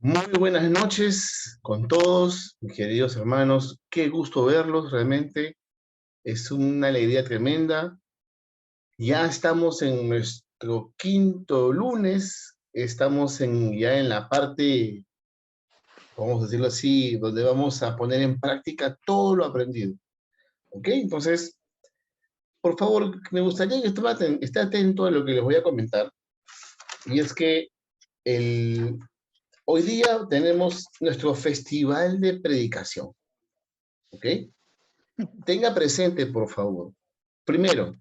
Muy buenas noches con todos, mis queridos hermanos. Qué gusto verlos, realmente es una alegría tremenda. Ya estamos en nuestro quinto lunes, estamos ya en la parte, vamos a decirlo así, donde vamos a poner en práctica todo lo aprendido. ¿Ok? Entonces, por favor, me gustaría que esté atento a lo que les voy a comentar. Y es que el, hoy día tenemos nuestro festival de predicación. ¿Ok? Tenga presente, por favor, primero,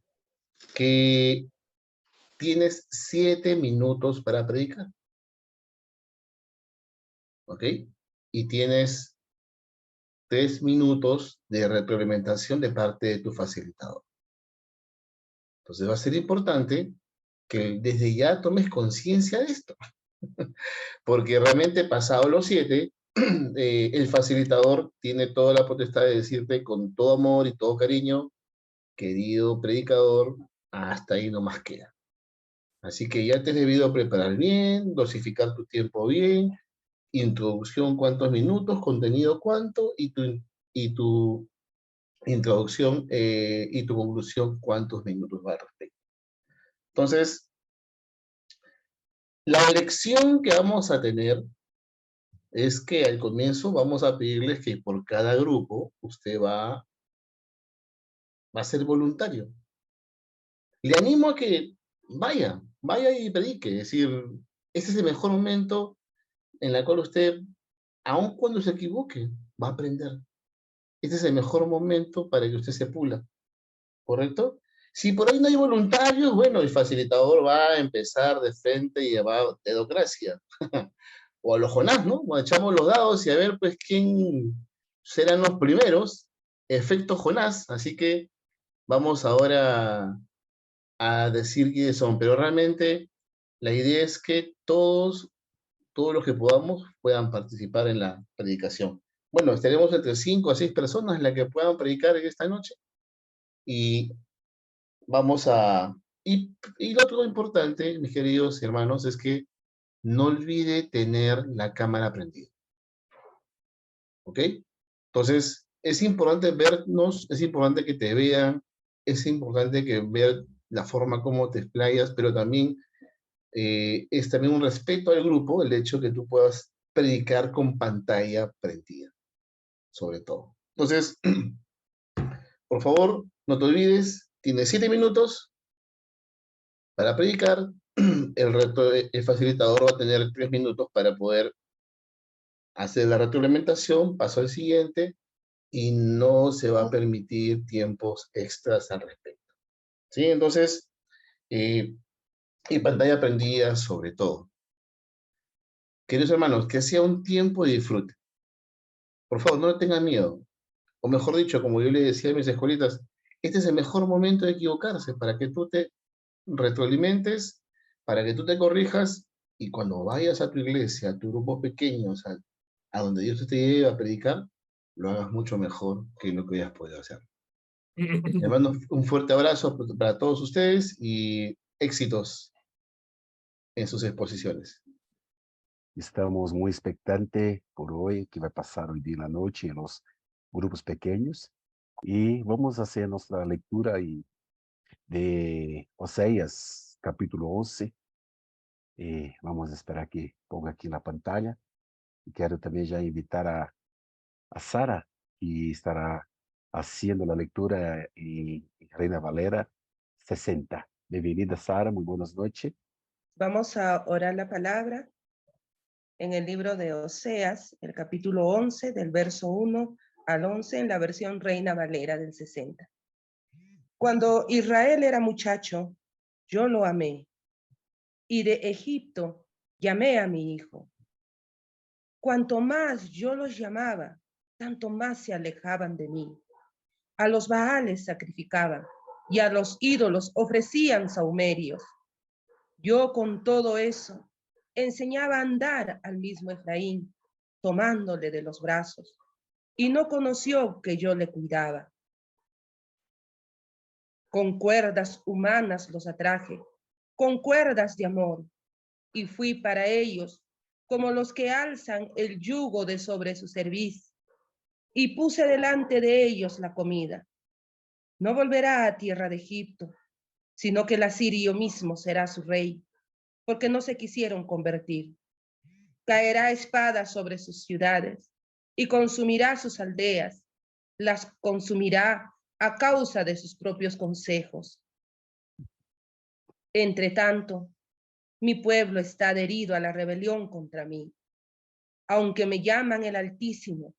que tienes 7 minutos para predicar, ¿ok? Y tienes 3 minutos de retroalimentación de parte de tu facilitador. Entonces va a ser importante que desde ya tomes conciencia de esto, porque realmente pasado los 7, el facilitador tiene toda la potestad de decirte con todo amor y todo cariño, querido predicador, hasta ahí no más queda. Así que ya te has debido preparar bien, dosificar tu tiempo bien, introducción cuántos minutos, contenido cuánto, y tu introducción y tu conclusión cuántos minutos va al respecto. Entonces, la lección que vamos a tener es que al comienzo vamos a pedirles que por cada grupo usted va a ser voluntario. Le animo a que vaya y predique, es decir, ese es el mejor momento en el cual usted, aun cuando se equivoque, va a aprender. Este es el mejor momento para que usted se pula, ¿correcto? Si por ahí no hay voluntarios, bueno, el facilitador va a empezar de frente y va a dedocracia. O a los Jonás, ¿no? O echamos los dados y a ver, pues, quién serán los primeros. Efecto Jonás. Así que vamos ahora a decir quiénes son. Pero realmente la idea es que todos los que podamos puedan participar en la predicación. Bueno, estaremos entre 5 a 6 personas las que puedan predicar en esta noche y vamos a... Y lo otro importante, mis queridos hermanos, es que no olvide tener la cámara prendida, ¿ok? Entonces, es importante vernos, es importante que te vean, es importante que ver la forma como te explayas, pero también es también un respeto al grupo el hecho que tú puedas predicar con pantalla prendida, sobre todo. Entonces, por favor, no te olvides, tienes 7 minutos para predicar. El facilitador va a tener 3 minutos para poder hacer la retroalimentación, paso al siguiente, y no se va a permitir tiempos extras al respecto. ¿Sí? Entonces, eh, y pantalla prendida sobre todo. Queridos hermanos, que sea un tiempo de disfrute. Por favor, no le tengan miedo. O mejor dicho, como yo le decía a mis escuelitas, este es el mejor momento de equivocarse para que tú te retroalimentes, para que tú te corrijas y cuando vayas a tu iglesia, a tu grupo pequeño, o sea, a donde Dios te lleve a predicar, lo hagas mucho mejor que lo que hayas podido hacer. Les mando un fuerte abrazo para todos ustedes y éxitos en sus exposiciones. Estamos muy expectantes por hoy, que va a pasar hoy día en la noche en los grupos pequeños. Y vamos a hacer nuestra lectura de Oseas, capítulo 11. Vamos a esperar que ponga aquí en la pantalla. Y quiero también ya invitar a Sara, que estará haciendo la lectura en Reina Valera 60. Bienvenida, Sara, muy buenas noches. Vamos a orar la palabra en el libro de Oseas, el capítulo 11, del verso 1 al 11, en la versión Reina Valera del 60. Cuando Israel era muchacho, yo lo amé, y de Egipto llamé a mi hijo. Cuanto más yo los llamaba, tanto más se alejaban de mí. A los Baales sacrificaban, y a los ídolos ofrecían sahumerios. Yo con todo eso enseñaba a andar al mismo Efraín, tomándole de los brazos, y no conoció que yo le cuidaba. Con cuerdas humanas los atraje, con cuerdas de amor, y fui para ellos como los que alzan el yugo de sobre su cerviz, y puse delante de ellos la comida. No volverá a tierra de Egipto, sino que el asirio mismo será su rey, porque no se quisieron convertir. Caerá espada sobre sus ciudades y consumirá sus aldeas, las consumirá a causa de sus propios consejos. Entre tanto, mi pueblo está adherido a la rebelión contra mí. Aunque me llaman el Altísimo,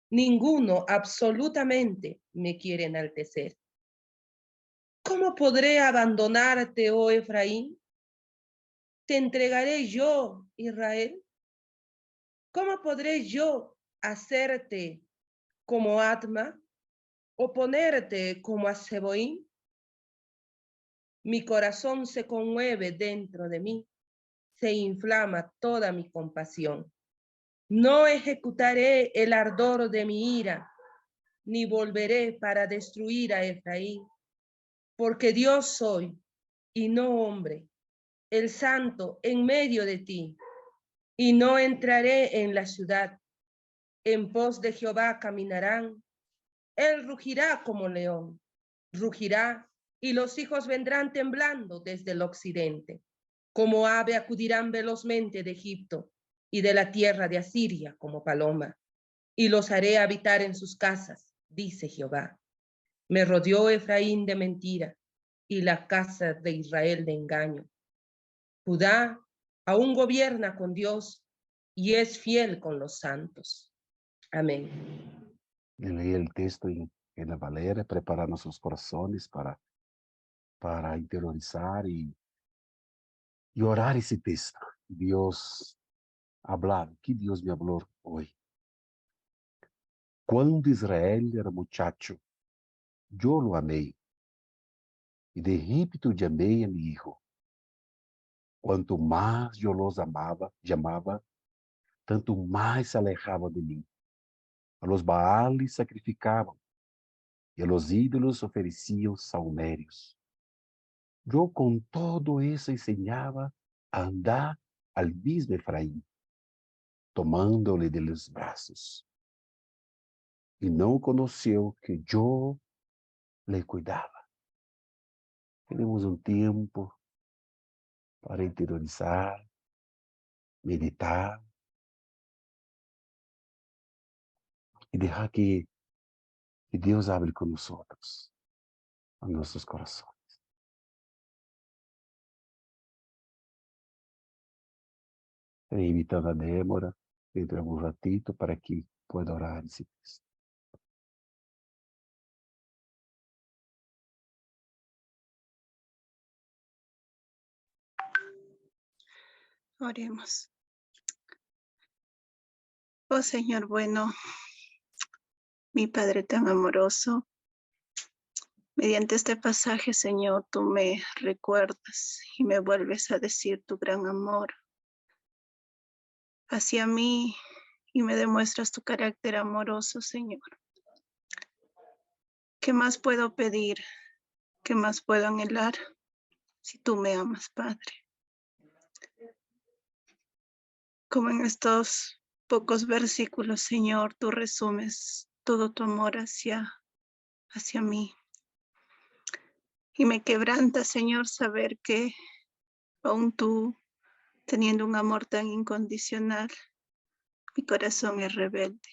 ninguno absolutamente me quiere enaltecer. ¿Cómo podré abandonarte, oh Efraín? ¿Te entregaré yo, Israel? ¿Cómo podré yo hacerte como Atma o ponerte como a Seboín? Mi corazón se conmueve dentro de mí, se inflama toda mi compasión. No ejecutaré el ardor de mi ira, ni volveré para destruir a Efraín, porque Dios soy y no hombre, el santo en medio de ti, y no entraré en la ciudad. En pos de Jehová caminarán, él rugirá como león, rugirá, y los hijos vendrán temblando desde el occidente. Como ave acudirán velozmente de Egipto y de la tierra de Asiria como paloma, y los haré habitar en sus casas, dice Jehová. Me rodeó Efraín de mentira y la casa de Israel de engaño. Judá aún gobierna con Dios y es fiel con los santos. Amén. Leer el texto en la Valera, preparar nuestros corazones para interiorizar y orar ese texto. Dios hablar, que Dios me habló hoy. Cuando Israel era muchacho, yo lo amé, y de Egipto llamé a mi hijo. Cuanto más yo los llamaba, tanto más se alejaban de mí. A los Baales sacrificaban, y a los ídolos ofrecían saumerios. Yo con todo eso enseñaba a andar al mismo Efraín, tomándole de los brazos. Y no conoció que yo le cuidaba. Tenemos un tiempo para interiorizar, meditar y dejar que Dios hable con nosotros, a nuestros corazones. Estoy invitando a Débora dentro de un ratito para que pueda orar ese texto. Oremos. Oh Señor bueno, mi Padre tan amoroso, mediante este pasaje, Señor, tú me recuerdas y me vuelves a decir tu gran amor hacia mí y me demuestras tu carácter amoroso, Señor. ¿Qué más puedo pedir? ¿Qué más puedo anhelar si tú me amas, Padre? Como en estos pocos versículos, Señor, tú resumes todo tu amor hacia mí. Y me quebranta, Señor, saber que aún tú, teniendo un amor tan incondicional, mi corazón es rebelde.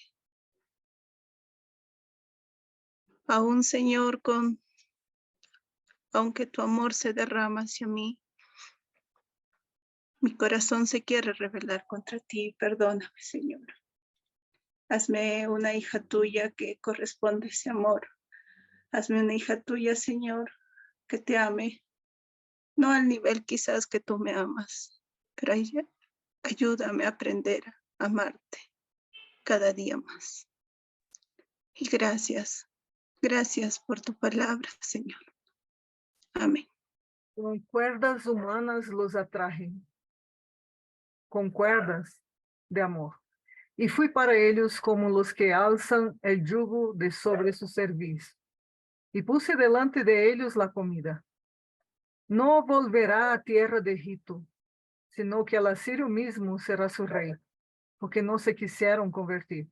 Aún, Señor, aunque tu amor se derrama hacia mí, mi corazón se quiere rebelar contra ti. Perdóname, Señor. Hazme una hija tuya que corresponde a ese amor. Hazme una hija tuya, Señor, que te ame, no al nivel quizás que tú me amas, pero ayúdame a aprender a amarte cada día más. Y gracias por tu palabra, Señor. Amén. Con cuerdas humanas los atrajen, con cuerdas de amor. Y fui para ellos como los que alzan el yugo de sobre su cerviz. Y puse delante de ellos la comida. No volverá a tierra de Egipto, sino que el asirio mismo será su rey, porque no se quisieron convertir.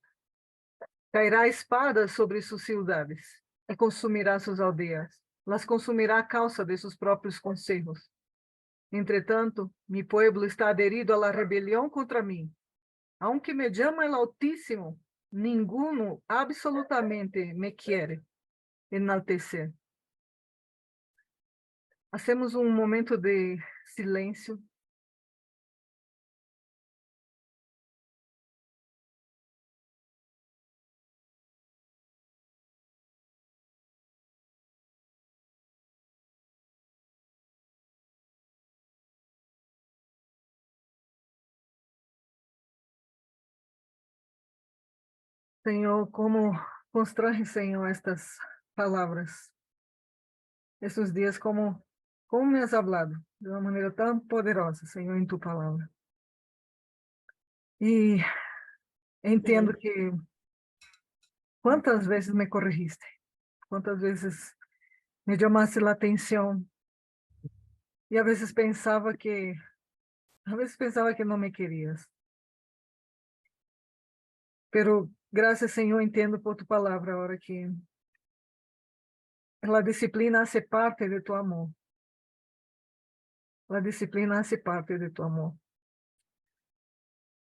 Cairá espada sobre sus ciudades e consumirá sus aldeas. Las consumirá a causa de sus propios consejos. Entretanto, mi pueblo está adherido a la rebelión contra mí. Aunque me llama el Altísimo, ninguno absolutamente me quiere enaltecer. Hacemos um momento de silêncio. Senhor, como constrange, Senhor, estas palavras. Esses dias, como me has hablado de uma maneira tão poderosa, Senhor, em tu palavra. E entendo que quantas vezes me corrigiste, quantas vezes me chamaste a atenção, e às vezes pensava que não me querias. Pero graças, Senhor, entendo por tu palavra agora que a disciplina hace parte de tu amor. A disciplina hace parte de tu amor.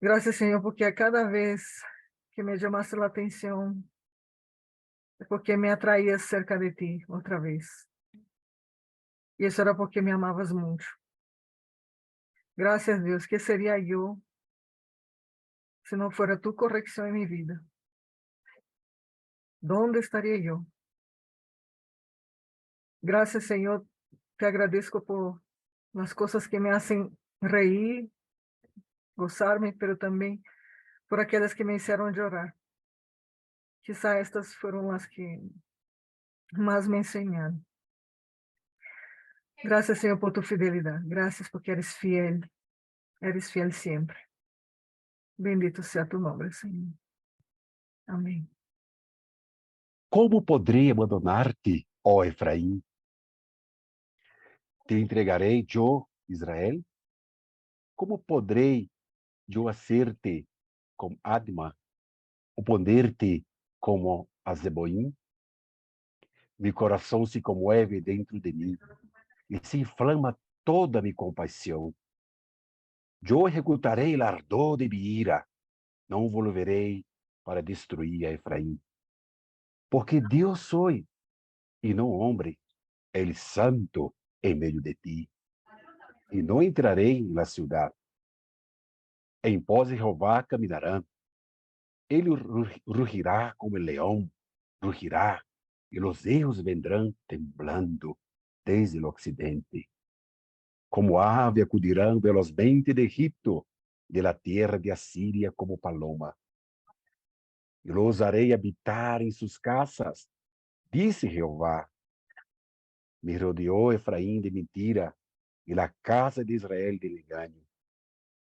Graças, Senhor, porque a cada vez que me chamaste a atenção, é porque me atraías cerca de ti outra vez. E isso era porque me amavas muito. Graças a Deus, que seria eu se não fora tu correção em minha vida? ¿Dónde estaria eu? Graças, Senhor, te agradeço por as coisas que me hacen reír, gozar-me, pero também por aquelas que me hicieron llorar. Quizá estas foram as que mais me ensinaram. Graças, Senhor, por tu fidelidade. Graças porque eres fiel sempre. Bendito sea tu nome, Senhor. Amém. Como poderei abandonar-te, ó Efraim? Te entregarei eu, Israel? Como poderei eu hacer-te como Adma, ou poner-te como a Zeboim? Meu coração se comoeve dentro de mim, e se inflama toda minha compaixão. Eu executarei o ardor de minha ira, não volverei para destruir a Efraim. Porque Deus sou, e não homem, Ele santo em meio de ti. E não entrarei na cidade. Em pós de Jeová caminharão. Ele rugirá como el leão, rugirá, e os erros vendrão temblando desde o ocidente. Como ave acudirão velozmente de Egipto, de la tierra de Asiria como paloma. E los harei habitar em suas casas, disse Jeová. Me rodeou Efraim de mentira, e la casa de Israel de engano.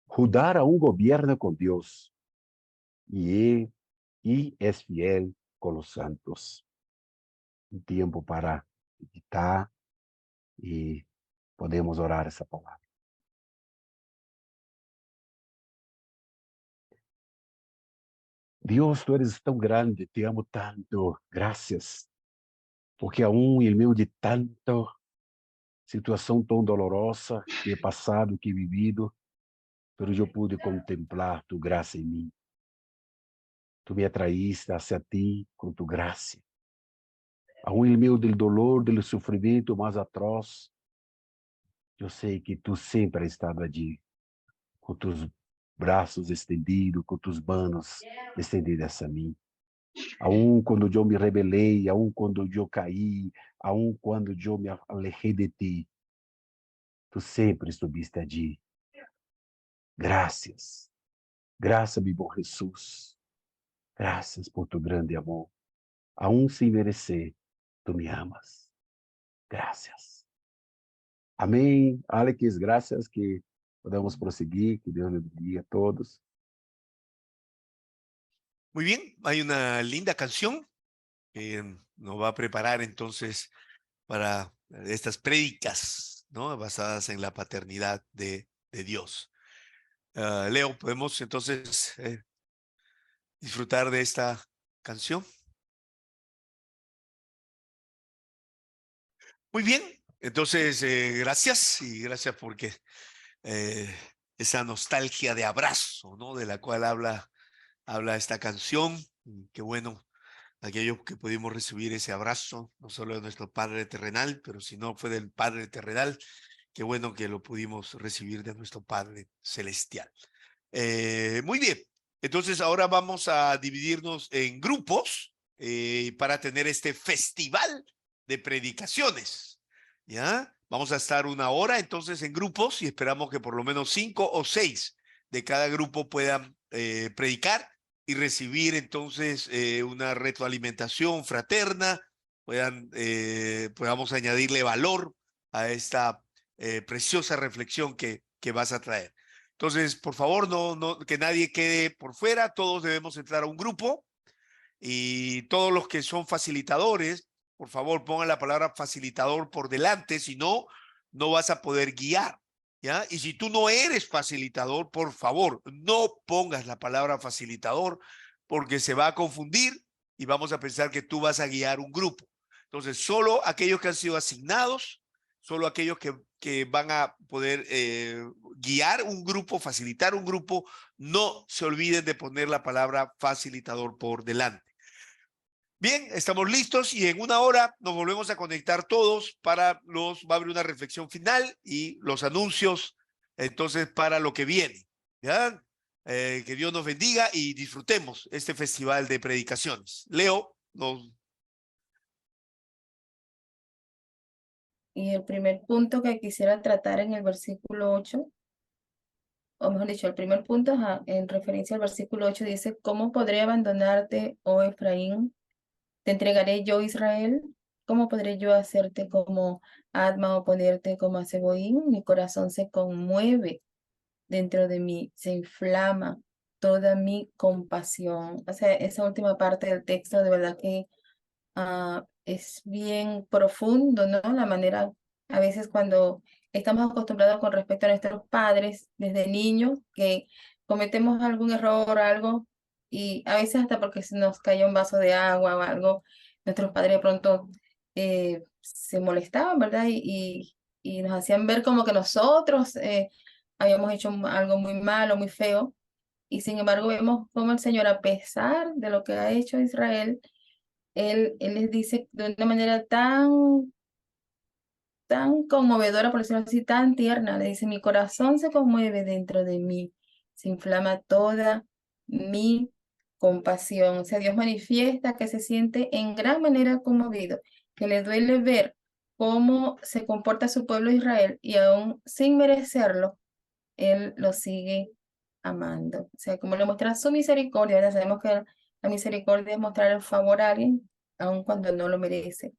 Judá aún gobierna com Deus, e es fiel com os santos. Tempo para meditar e podemos orar essa palavra. Deus, tu eres tão grande, te amo tanto, graças, porque aún em meio de tanta situação tão dolorosa que he passado, que he vivido, pero eu pude contemplar tu graça em mim. Tu me atraíste hacia ti com tu graça. Aún em meio do dolor, do sofrimento mais atroz, eu sei que tu sempre has estado ali, com tus braços estendidos, com tus manos estendidas a mim. Aún quando eu me rebelei, aún quando eu caí, aún quando eu me alejei de ti, tu sempre estuviste ali. Graças. Graças, meu bom Jesus. Graças por tu grande amor. Aún sem merecer, tu me amas. Graças. Amém. Alex, graças que podemos prosseguir. Que Deus nos bendiga a todos. Muy bien, hay una linda canción que nos va a preparar entonces para estas prédicas, ¿no? Basadas en la paternidad de Dios. Leo, ¿podemos entonces disfrutar de esta canción? Muy bien, entonces gracias y gracias porque esa nostalgia de abrazo, ¿no? De la cual habla esta canción. Y qué bueno, aquellos que pudimos recibir ese abrazo, no solo de nuestro Padre terrenal, pero si no fue del Padre terrenal, qué bueno que lo pudimos recibir de nuestro Padre celestial. Muy bien, entonces ahora vamos a dividirnos en grupos para tener este festival de predicaciones. ¿Ya? Vamos a estar 1 hora entonces en grupos y esperamos que por lo menos 5 o 6 de cada grupo puedan predicar y recibir entonces una retroalimentación fraterna, podamos añadirle valor a esta preciosa reflexión que vas a traer. Entonces, por favor, que nadie quede por fuera, todos debemos entrar a un grupo y todos los que son facilitadores, por favor, pongan la palabra facilitador por delante, si no, no vas a poder guiar, ¿ya? Y si tú no eres facilitador, por favor, no pongas la palabra facilitador porque se va a confundir y vamos a pensar que tú vas a guiar un grupo. Entonces, solo aquellos que han sido asignados, solo aquellos que van a poder guiar un grupo, facilitar un grupo, no se olviden de poner la palabra facilitador por delante. Bien, estamos listos y en 1 hora nos volvemos a conectar todos va a haber una reflexión final y los anuncios entonces para lo que viene. ¿Ya? Que Dios nos bendiga y disfrutemos este festival de predicaciones. Leo, Y el primer punto que quisiera tratar en el versículo 8, o mejor dicho, el primer punto en referencia al versículo 8 dice, ¿cómo podré abandonarte, oh Efraín? ¿Te entregaré yo, Israel? ¿Cómo podré yo hacerte como Adma o ponerte como a Zeboín? Mi corazón se conmueve dentro de mí, se inflama toda mi compasión. O sea, esa última parte del texto de verdad que es bien profundo, ¿no? La manera, a veces cuando estamos acostumbrados con respecto a nuestros padres desde niños, que cometemos algún error o algo, y a veces hasta porque se nos cayó un vaso de agua o algo, nuestros padres de pronto se molestaban, ¿verdad? Y nos hacían ver como que nosotros habíamos hecho algo muy malo, muy feo, y sin embargo vemos cómo el Señor, a pesar de lo que ha hecho Israel, él les dice de una manera tan conmovedora, por decirlo así, tan tierna, le dice, mi corazón se conmueve dentro de mí, se inflama toda mi compasión. O sea, Dios manifiesta que se siente en gran manera conmovido, que le duele ver cómo se comporta su pueblo Israel y aún sin merecerlo, Él lo sigue amando. O sea, como le muestra su misericordia, ya sabemos que la misericordia es mostrar el favor a alguien, aun cuando no lo merece.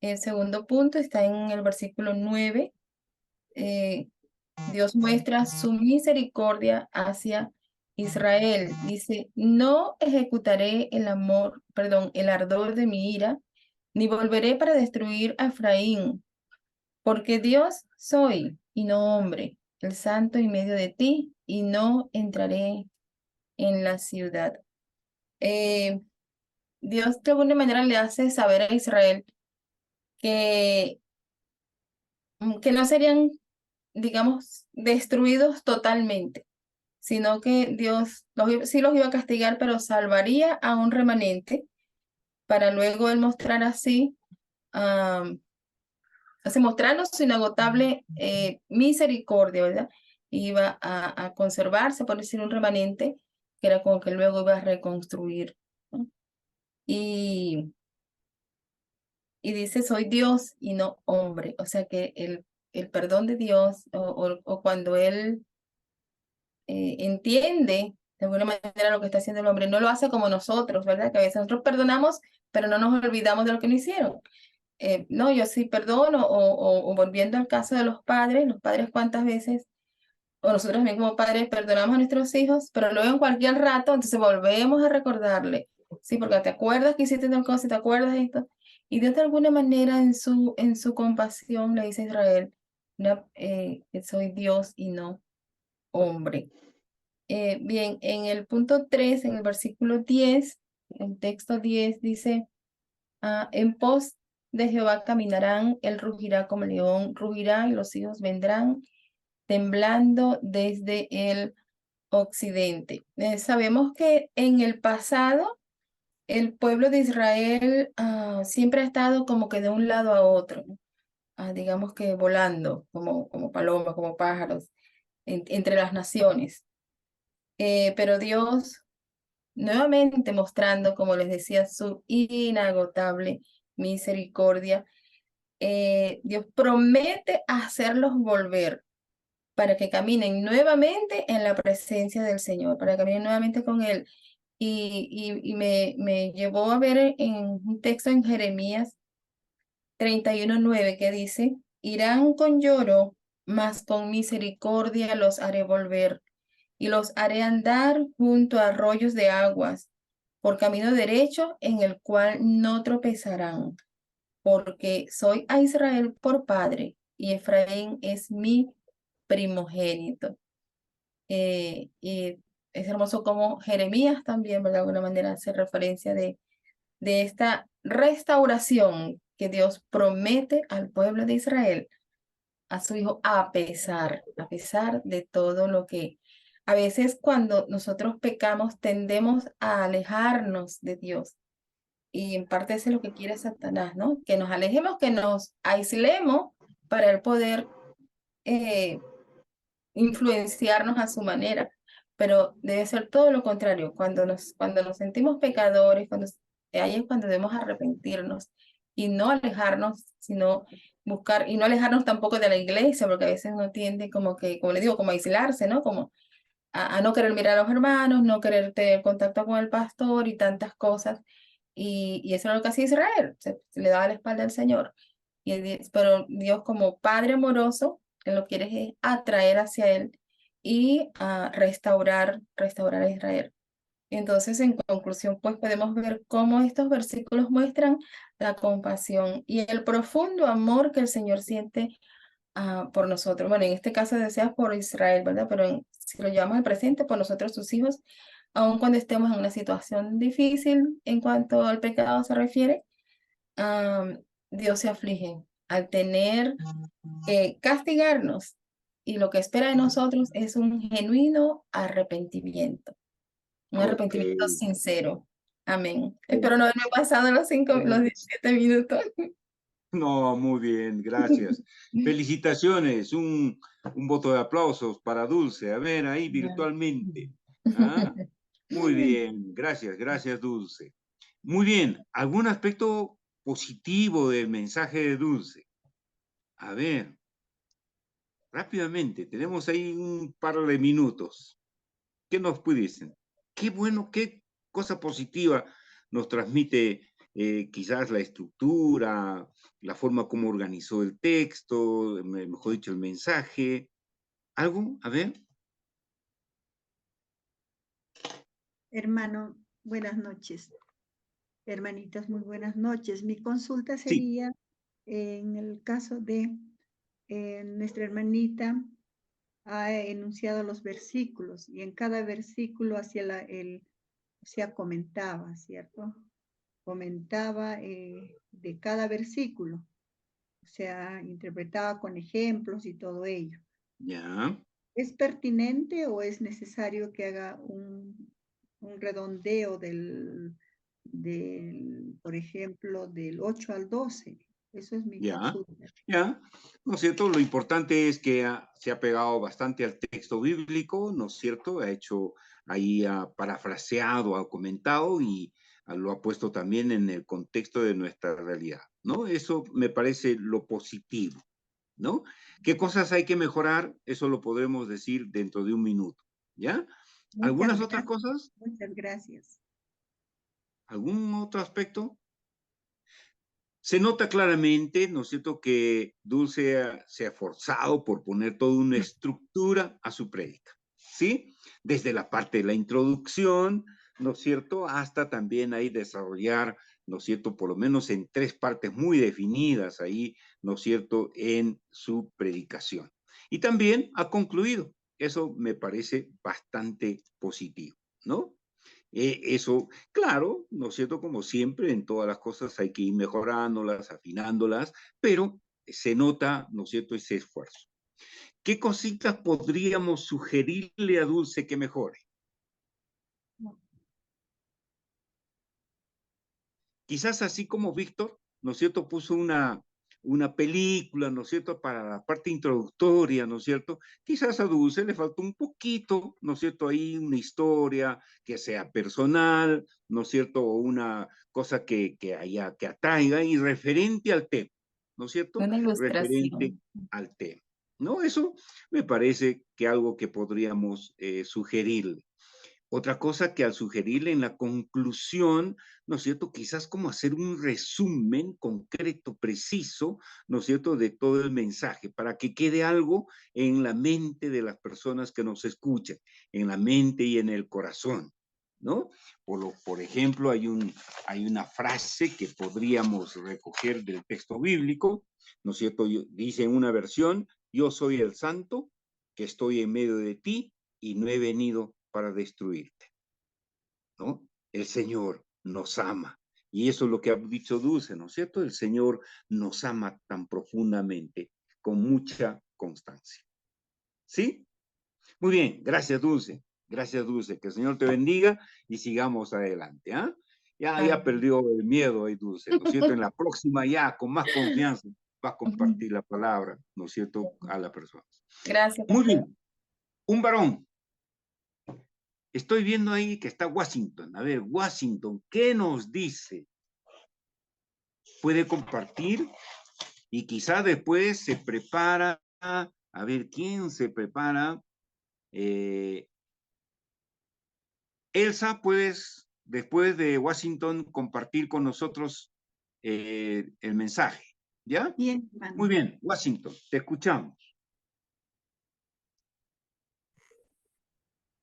El segundo punto está en el versículo 9. Dios muestra su misericordia hacia Israel. Dice, no ejecutaré el ardor de mi ira, ni volveré para destruir a Efraín, porque Dios soy y no hombre, el santo en medio de ti, y no entraré en la ciudad. Dios de alguna manera le hace saber a Israel que no serían, digamos, destruidos totalmente, sino que Dios sí los iba a castigar, pero salvaría a un remanente para luego él mostrar así, mostrarnos su inagotable misericordia, ¿verdad? Iba a conservarse, por decir, un remanente, que era como que luego iba a reconstruir, ¿no? Y dice, soy Dios y no hombre. O sea que el perdón de Dios, o cuando Él entiende de alguna manera lo que está haciendo el hombre, no lo hace como nosotros, ¿verdad? Que a veces nosotros perdonamos, pero no nos olvidamos de lo que no hicieron. No, yo sí perdono, o volviendo al caso de los padres cuántas veces, o nosotros también como padres perdonamos a nuestros hijos, pero luego en cualquier rato, entonces volvemos a recordarle, sí, porque te acuerdas que hiciste tal cosa, te acuerdas de esto, y Dios de alguna manera en su compasión le dice a Israel, no, soy Dios y no hombre. Bien, en el punto 3, en el versículo 10, el texto 10 dice, en pos de Jehová caminarán, él rugirá como león, rugirá y los hijos vendrán temblando desde el occidente. Sabemos que en el pasado el pueblo de Israel siempre ha estado como que de un lado a otro, digamos que volando como palomas, como pájaros, entre las naciones. Pero Dios, nuevamente mostrando, como les decía, su inagotable misericordia, Dios promete hacerlos volver para que caminen nuevamente en la presencia del Señor, para que caminen nuevamente con Él. Y me llevó a ver en un texto en Jeremías 31:9 que dice, irán con lloro, mas con misericordia los haré volver, y los haré andar junto a arroyos de aguas, por camino derecho en el cual no tropezarán, porque soy a Israel por padre, y Efraín es mi primogénito. Y es hermoso como Jeremías también, ¿verdad? De alguna manera hace referencia de esta restauración que Dios promete al pueblo de Israel, a su hijo, a pesar de todo lo que a veces cuando nosotros pecamos tendemos a alejarnos de Dios. Y en parte eso es lo que quiere Satanás, ¿no? Que nos alejemos, que nos aislemos para él poder influenciarnos a su manera. Pero debe ser todo lo contrario. Cuando nos sentimos pecadores, ahí es cuando debemos arrepentirnos y no alejarnos, sino buscar, y no alejarnos tampoco de la iglesia, porque a veces uno tiende como que, como le digo, como a aislarse, ¿no? Como a no querer mirar a los hermanos, no querer tener contacto con el pastor y tantas cosas. Y eso es lo que hacía Israel, se le daba la espalda al Señor. Pero Dios como Padre amoroso, Él lo quiere es atraer hacia Él y restaurar a Israel. Entonces, en conclusión, pues podemos ver cómo estos versículos muestran la compasión y el profundo amor que el Señor siente por nosotros. Bueno, en este caso deseas por Israel, ¿verdad? Pero si lo llevamos al presente, por nosotros, sus hijos, aun cuando estemos en una situación difícil en cuanto al pecado se refiere, Dios se aflige al tener que castigarnos y lo que espera de nosotros es un genuino arrepentimiento, un Ok. arrepentimiento sincero. Amén. Espero no haberme pasado los 17 minutos. No, muy bien, gracias. Felicitaciones, un voto de aplausos para Dulce. A ver, ahí virtualmente. Muy bien, gracias, Dulce. Muy bien, ¿algún aspecto positivo del mensaje de Dulce? A ver, rápidamente, tenemos ahí un par de minutos. ¿Qué nos pudiesen? Qué bueno, qué cosa positiva nos transmite quizás la estructura, la forma como organizó el texto, mejor dicho, el mensaje. ¿Algo? A ver. Hermano, buenas noches. Hermanitas, muy buenas noches. Mi consulta sería en el caso de nuestra hermanita ha enunciado los versículos y en cada versículo comentaba, ¿cierto? Comentaba de cada versículo, o sea, interpretaba con ejemplos y todo ello. Ya. ¿Es pertinente o es necesario que haga un redondeo por ejemplo, del 8 al 12? Eso es mi consulta. Ya, ¿no es cierto? Lo importante es que se ha pegado bastante al texto bíblico, ¿no es cierto? Ha hecho ahí, parafraseado, ha comentado y lo ha puesto también en el contexto de nuestra realidad, ¿no? Eso me parece lo positivo, ¿no? ¿Qué cosas hay que mejorar? Eso lo podremos decir dentro de un minuto, ¿ya? ¿Algunas otras cosas? Muchas gracias. ¿Algún otro aspecto? Se nota claramente, ¿no es cierto?, que Dulce se ha esforzado por poner toda una estructura a su prédica, ¿sí? Desde la parte de la introducción, ¿no es cierto?, hasta también ahí desarrollar, ¿no es cierto?, por lo menos en 3 partes muy definidas ahí, ¿no es cierto?, en su predicación. Y también ha concluido. Eso me parece bastante positivo, ¿no? Eso, claro, ¿no es cierto? Como siempre, en todas las cosas hay que ir mejorándolas, afinándolas, pero se nota, ¿no es cierto?, ese esfuerzo. ¿Qué cositas podríamos sugerirle a Dulce que mejore? Quizás así como Víctor, ¿no es cierto?, puso una película, ¿no es cierto?, para la parte introductoria, ¿no es cierto? Quizás a Dulce le faltó un poquito, ¿no es cierto?, ahí una historia que sea personal, ¿no es cierto?, o una cosa que atraiga y referente al tema, ¿no es cierto? Una Referente ilustración. al tema, ¿no? Eso me parece que algo que podríamos sugerirle. Otra cosa que al sugerirle en la conclusión, ¿no es cierto? Quizás como hacer un resumen concreto, preciso, ¿no es cierto? De todo el mensaje, para que quede algo en la mente de las personas que nos escuchan, en la mente y en el corazón, ¿no? Por ejemplo, hay una frase que podríamos recoger del texto bíblico, ¿no es cierto? Dice en una versión, yo soy el santo que estoy en medio de ti y no he venido para destruirte, ¿no? El Señor nos ama. Y eso es lo que ha dicho Dulce, ¿no es cierto? El Señor nos ama tan profundamente, con mucha constancia. ¿Sí? Muy bien, gracias Dulce. Gracias Dulce. Que el Señor te bendiga y sigamos adelante. ¿Ah? Ya perdió el miedo ahí Dulce, ¿no es cierto? En la próxima ya, con más confianza, va a compartir la palabra, ¿no es cierto? A la persona. Gracias, Muy pastor. bien. Un varón. Estoy viendo ahí que está Washington. A ver, Washington, ¿qué nos dice? Puede compartir y quizá después se prepara. A ver, ¿quién se prepara? Elsa, ¿puedes, después de Washington, compartir con nosotros el mensaje? ¿Ya? Bien, hermano. Muy bien, Washington, te escuchamos.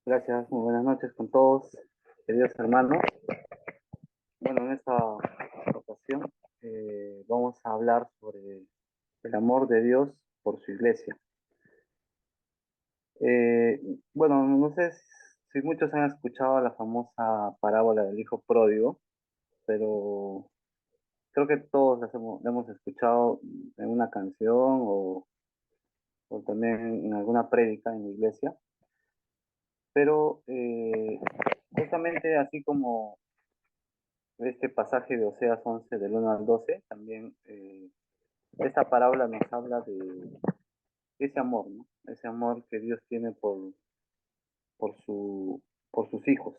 Gracias, muy buenas noches con todos, queridos hermanos. Bueno, en esta ocasión vamos a hablar sobre el amor de Dios por su iglesia. Eh, bueno, no sé si muchos han escuchado la famosa parábola del hijo pródigo, pero creo que todos la hemos escuchado en una canción o también en alguna prédica en la iglesia. Pero justamente así como este pasaje de Oseas 11 del 1 al 12, también esta parábola nos habla de ese amor, ¿no? Ese amor que Dios tiene por, su, por sus hijos.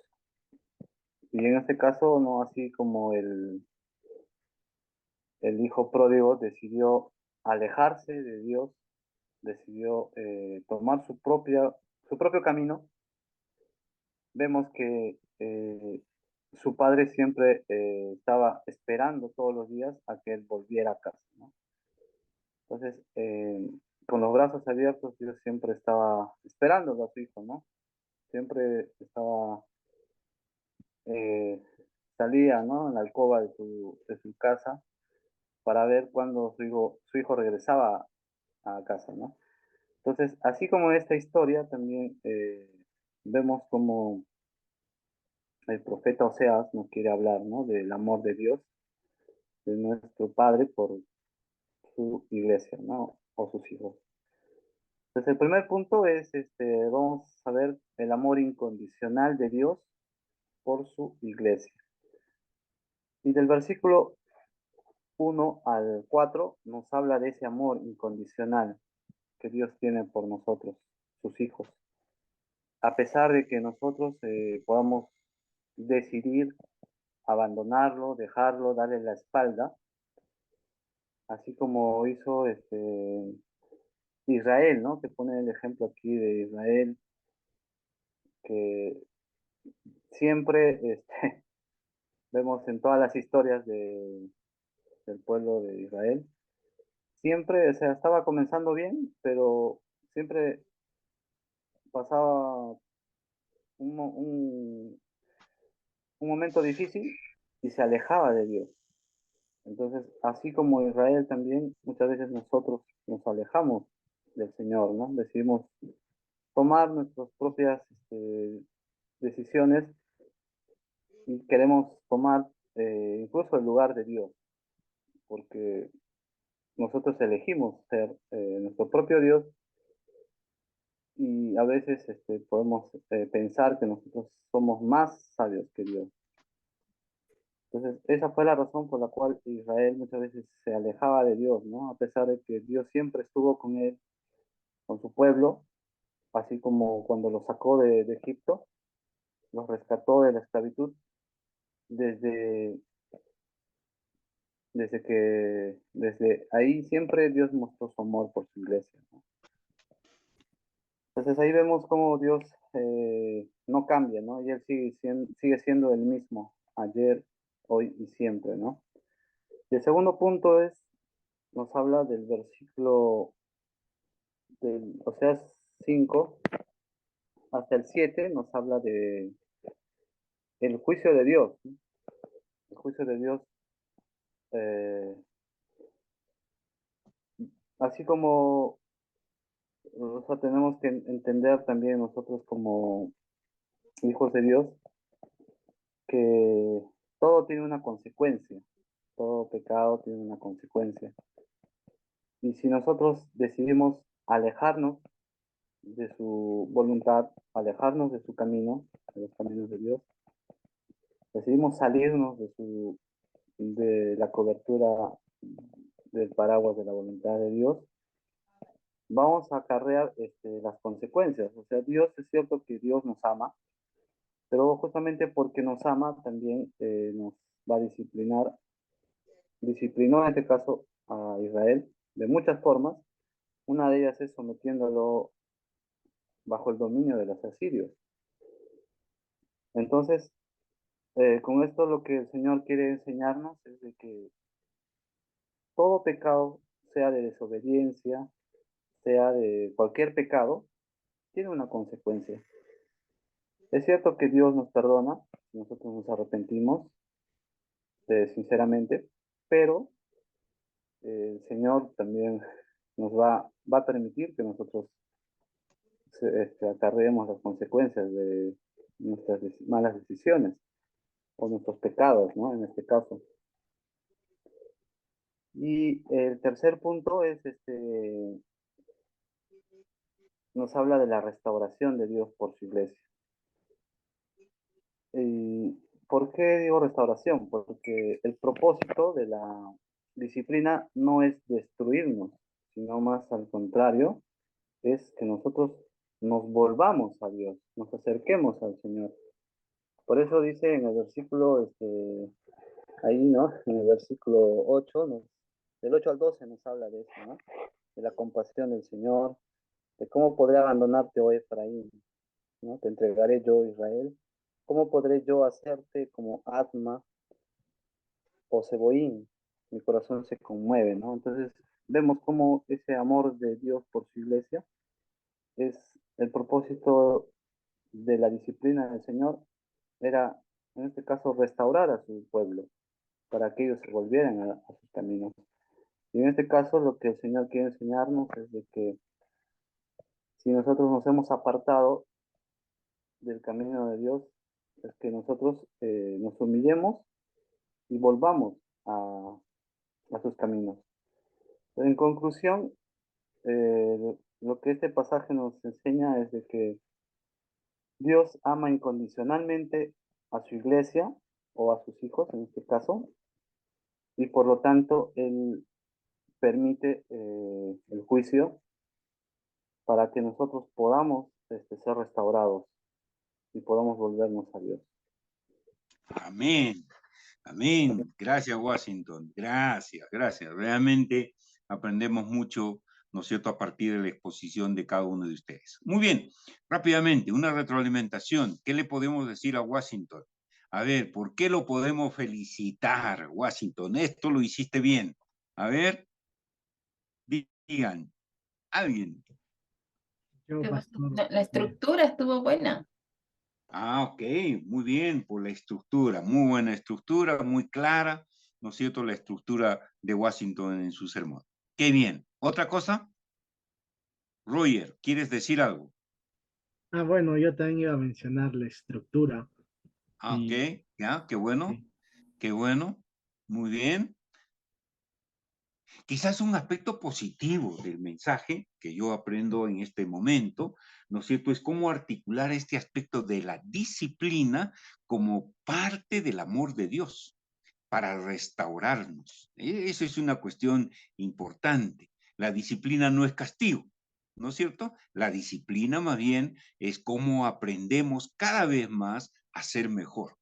Y en este caso, no así como el hijo pródigo decidió alejarse de Dios, decidió tomar su propio camino. Vemos que su padre siempre estaba esperando todos los días a que él volviera a casa, ¿no? Entonces, con los brazos abiertos, Dios siempre estaba esperando a su hijo, ¿no? Siempre estaba, eh, salía, ¿no? En la alcoba de su casa para ver cuándo su hijo regresaba a casa, ¿no? Entonces, así como en esta historia, también vemos como el profeta Oseas nos quiere hablar, ¿no? Del amor de Dios, de nuestro Padre por su iglesia, ¿no? O sus hijos. Entonces, el primer punto es, vamos a ver el amor incondicional de Dios por su iglesia. Y del versículo 1 al 4 nos habla de ese amor incondicional que Dios tiene por nosotros, sus hijos. A pesar de que nosotros podamos decidir abandonarlo, dejarlo, darle la espalda, así como hizo Israel, ¿no? Que pone el ejemplo aquí de Israel, que siempre vemos en todas las historias del pueblo de Israel, siempre, o sea, estaba comenzando bien, pero siempre pasaba un momento difícil y se alejaba de Dios. Entonces, así como Israel también, muchas veces nosotros nos alejamos del Señor, ¿no? Decidimos tomar nuestras propias decisiones y queremos tomar incluso el lugar de Dios, porque nosotros elegimos ser nuestro propio Dios y a veces podemos pensar que nosotros somos más sabios que Dios. Entonces, esa fue la razón por la cual Israel muchas veces se alejaba de Dios, ¿no? A pesar de que Dios siempre estuvo con él, con su pueblo, así como cuando los sacó de Egipto, los rescató de la esclavitud, desde, desde ahí siempre Dios mostró su amor por su iglesia, ¿no? Entonces ahí vemos cómo Dios no cambia, ¿no? Y Él sigue siendo el mismo, ayer, hoy y siempre, ¿no? Y el segundo punto nos habla del versículo del Oseas 5 hasta el 7, nos habla de el juicio de Dios, ¿no? El juicio de Dios, así como tenemos que entender también nosotros como hijos de Dios, que todo tiene una consecuencia, todo pecado tiene una consecuencia. Y si nosotros decidimos alejarnos de su voluntad, alejarnos de su camino, de los caminos de Dios, decidimos salirnos de la cobertura del paraguas de la voluntad de Dios, vamos a acarrear las consecuencias. O sea, Dios, es cierto que Dios nos ama, pero justamente porque nos ama también nos va a disciplinar. Disciplinó en este caso a Israel de muchas formas. Una de ellas es sometiéndolo bajo el dominio de los asirios. Entonces, con esto lo que el Señor quiere enseñarnos es de que todo pecado, sea de desobediencia, sea de cualquier pecado, tiene una consecuencia. Es cierto que Dios nos perdona si nosotros nos arrepentimos sinceramente, pero el Señor también nos va a permitir que nosotros acarreemos las consecuencias de nuestras malas decisiones o nuestros pecados, ¿no? En este caso. Y el tercer punto nos habla de la restauración de Dios por su iglesia. ¿Y por qué digo restauración? Porque el propósito de la disciplina no es destruirnos, sino más al contrario, es que nosotros nos volvamos a Dios, nos acerquemos al Señor. Por eso dice en el versículo, ahí, ¿no? En el versículo 8, del 8 al 12 nos habla de eso, ¿no? De la compasión del Señor, de cómo podré abandonarte, oh Efraín, ¿no? Te entregaré yo, Israel. ¿Cómo podré yo hacerte como Atma o Seboín? Mi corazón se conmueve, ¿no? Entonces, vemos cómo ese amor de Dios por su iglesia es el propósito de la disciplina del Señor, era, en este caso, restaurar a su pueblo, para que ellos se volvieran a sus caminos. Y en este caso, lo que el Señor quiere enseñarnos es de que si nosotros nos hemos apartado del camino de Dios, es que nosotros nos humillemos y volvamos a sus caminos. En conclusión, lo que este pasaje nos enseña es de que Dios ama incondicionalmente a su iglesia o a sus hijos en este caso, y por lo tanto Él permite el juicio para que nosotros podamos ser restaurados y podamos volvernos a Dios. Amén. Amén. Gracias, Washington. Gracias, gracias. Realmente aprendemos mucho, ¿no es cierto?, a partir de la exposición de cada uno de ustedes. Muy bien, rápidamente, una retroalimentación. ¿Qué le podemos decir a Washington? A ver, ¿por qué lo podemos felicitar, Washington? Esto lo hiciste bien. A ver, digan, alguien. La estructura estuvo buena. Ah, ok, muy bien, por la estructura, muy buena estructura, muy clara, ¿no es cierto?, la estructura de Washington en su sermón. Qué bien. ¿Otra cosa? Roger, ¿quieres decir algo? Bueno, yo también iba a mencionar la estructura. Ok, ya, qué bueno, Sí. qué bueno, muy bien. Quizás un aspecto positivo del mensaje que yo aprendo en este momento, ¿no es cierto?, es cómo articular este aspecto de la disciplina como parte del amor de Dios para restaurarnos. Eso es una cuestión importante. La disciplina no es castigo, ¿no es cierto? La disciplina más bien es cómo aprendemos cada vez más a ser mejor.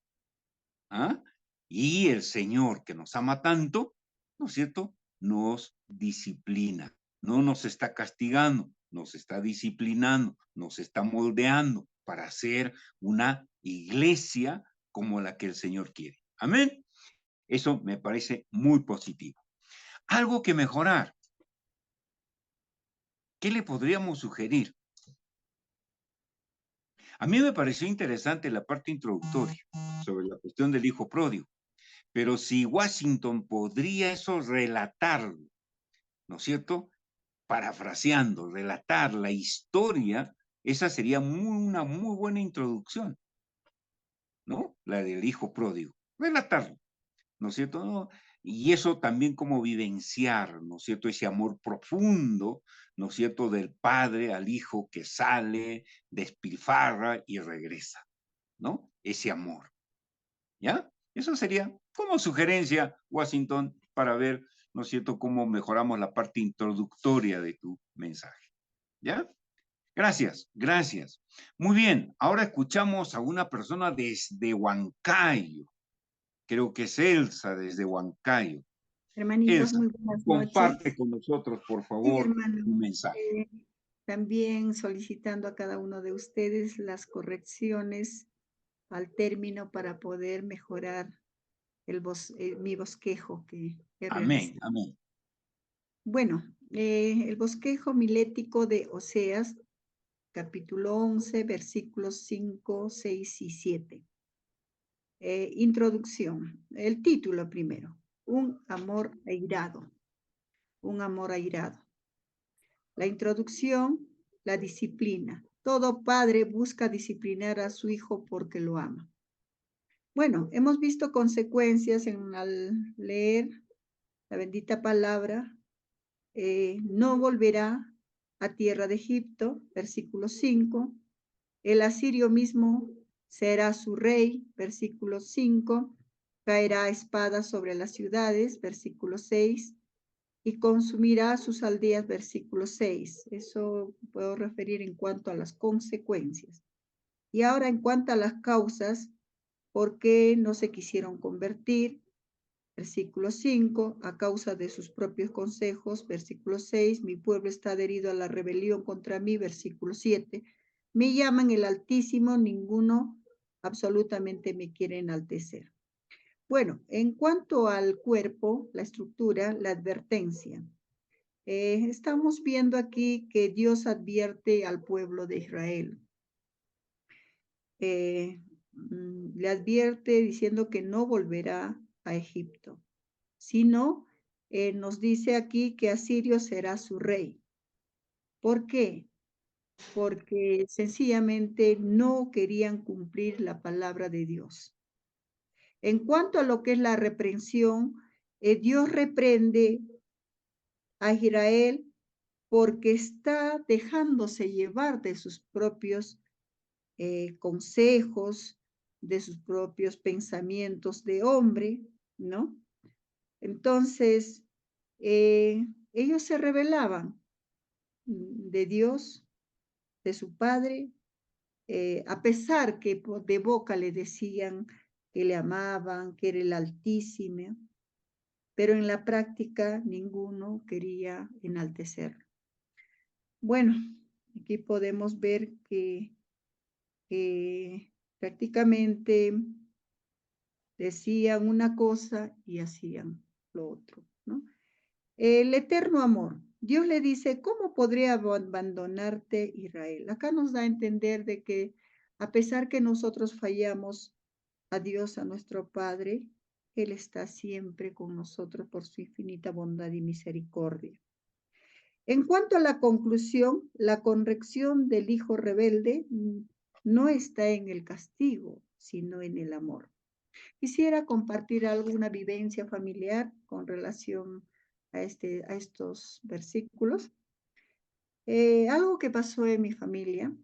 ¿Ah? Y el Señor que nos ama tanto, ¿no es cierto?, nos disciplina, no nos está castigando, nos está disciplinando, nos está moldeando para ser una iglesia como la que el Señor quiere. Amén. Eso me parece muy positivo. Algo que mejorar. ¿Qué le podríamos sugerir? A mí me pareció interesante la parte introductoria sobre la cuestión del hijo pródigo. Pero si Washington podría eso relatarlo, ¿no es cierto? Parafraseando, relatar la historia, esa sería una muy buena introducción, ¿no? La del hijo pródigo. Relatarlo, ¿no es cierto? ¿No? Y eso también como vivenciar, ¿no es cierto? Ese amor profundo, ¿no es cierto? Del padre al hijo que sale, despilfarra y regresa, ¿no? Ese amor. ¿Ya? Eso sería como sugerencia, Washington, para ver, ¿no es cierto?, cómo mejoramos la parte introductoria de tu mensaje. ¿Ya? Gracias, gracias. Muy bien, ahora escuchamos a una persona desde Huancayo. Creo que es Elsa desde Huancayo. Hermanitos, Elsa, muy buenas comparte noches. con nosotros, por Sí, favor, hermano. un mensaje. También solicitando a cada uno de ustedes las correcciones al término para poder mejorar mi bosquejo que he Amén, realizado. amén. Bueno, el bosquejo milético de Oseas, capítulo 11, versículos 5, 6 y 7. Introducción. El título primero. Un amor airado. Un amor airado. La introducción, la disciplina. Todo padre busca disciplinar a su hijo porque lo ama. Bueno, hemos visto consecuencias al leer la bendita palabra. No volverá a tierra de Egipto, versículo 5. El asirio mismo será su rey, versículo 5. Caerá a espada sobre las ciudades, versículo 6. Y consumirá sus aldeas, versículo 6. Eso puedo referir en cuanto a las consecuencias. Y ahora en cuanto a las causas, ¿por qué no se quisieron convertir? Versículo 5, a causa de sus propios consejos. Versículo 6, mi pueblo está adherido a la rebelión contra mí. Versículo 7, me llaman el Altísimo, ninguno absolutamente me quiere enaltecer. Bueno, en cuanto al cuerpo, la estructura, la advertencia. Estamos viendo aquí que Dios advierte al pueblo de Israel. Le advierte diciendo que no volverá a Egipto, sino nos dice aquí que Asirio será su rey. ¿Por qué? Porque sencillamente no querían cumplir la palabra de Dios. En cuanto a lo que es la reprensión, Dios reprende a Israel porque está dejándose llevar de sus propios consejos, de sus propios pensamientos de hombre, ¿no? Entonces, ellos se rebelaban de Dios, de su Padre, a pesar que de boca le decían que le amaban, que era el Altísimo, pero en la práctica ninguno quería enaltecerlo. Bueno, aquí podemos ver que prácticamente decían una cosa y hacían lo otro, ¿no? El eterno amor. Dios le dice, ¿cómo podría abandonarte Israel? Acá nos da a entender de que a pesar que nosotros fallamos a Dios, a nuestro Padre, Él está siempre con nosotros por su infinita bondad y misericordia. En cuanto a la conclusión, la corrección del hijo rebelde no está en el castigo, sino en el amor. Quisiera compartir alguna vivencia familiar con relación a estos versículos. Algo que pasó en mi familia.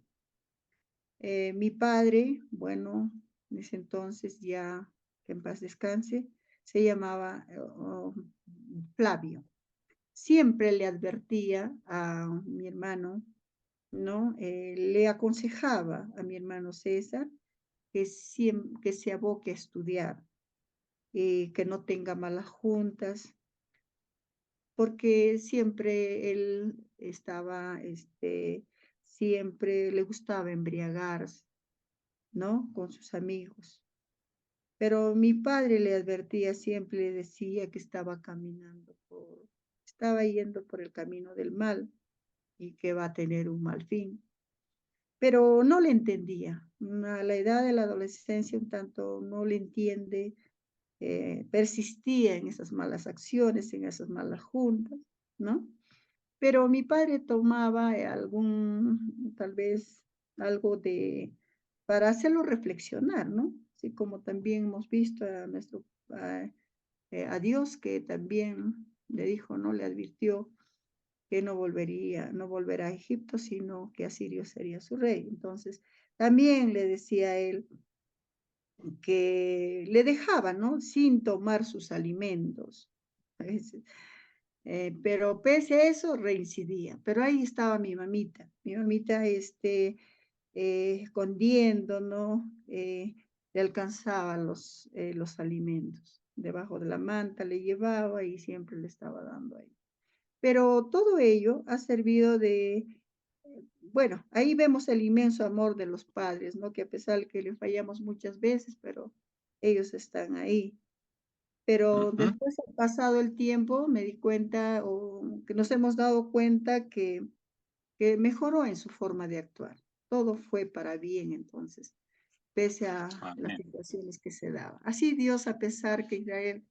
Mi padre, bueno, en ese entonces ya, que en paz descanse, se llamaba Flavio. Siempre le advertía a mi hermano, ¿no? Le aconsejaba a mi hermano César que se aboque a estudiar, que no tenga malas juntas, porque siempre él estaba, siempre le gustaba embriagarse, ¿no? Con sus amigos. Pero mi padre le advertía, siempre le decía que estaba estaba yendo por el camino del mal y que va a tener un mal fin. Pero no le entendía. A la edad de la adolescencia un tanto no le entiende, persistía en esas malas acciones, en esas malas juntas, ¿no? Pero mi padre tomaba tal vez algo para hacerlo reflexionar, ¿no? Así como también hemos visto a Dios que también le dijo, ¿no? Le advirtió que no volverá a Egipto, sino que Asirio sería su rey. Entonces, también le decía a él que le dejaba, ¿no? Sin tomar sus alimentos. Pero pese a eso reincidía. Pero ahí estaba mi mamita, escondiendo, ¿no? Le alcanzaba los alimentos. Debajo de la manta le llevaba y siempre le estaba dando ahí. Pero todo ello ha servido bueno, ahí vemos el inmenso amor de los padres, ¿no? Que a pesar de que le fallamos muchas veces, pero ellos están ahí. Pero después, al pasado el tiempo, me di cuenta, o que nos hemos dado cuenta que mejoró en su forma de actuar. Todo fue para bien, entonces, pese a las situaciones que se daban. Así Dios, a pesar que Israel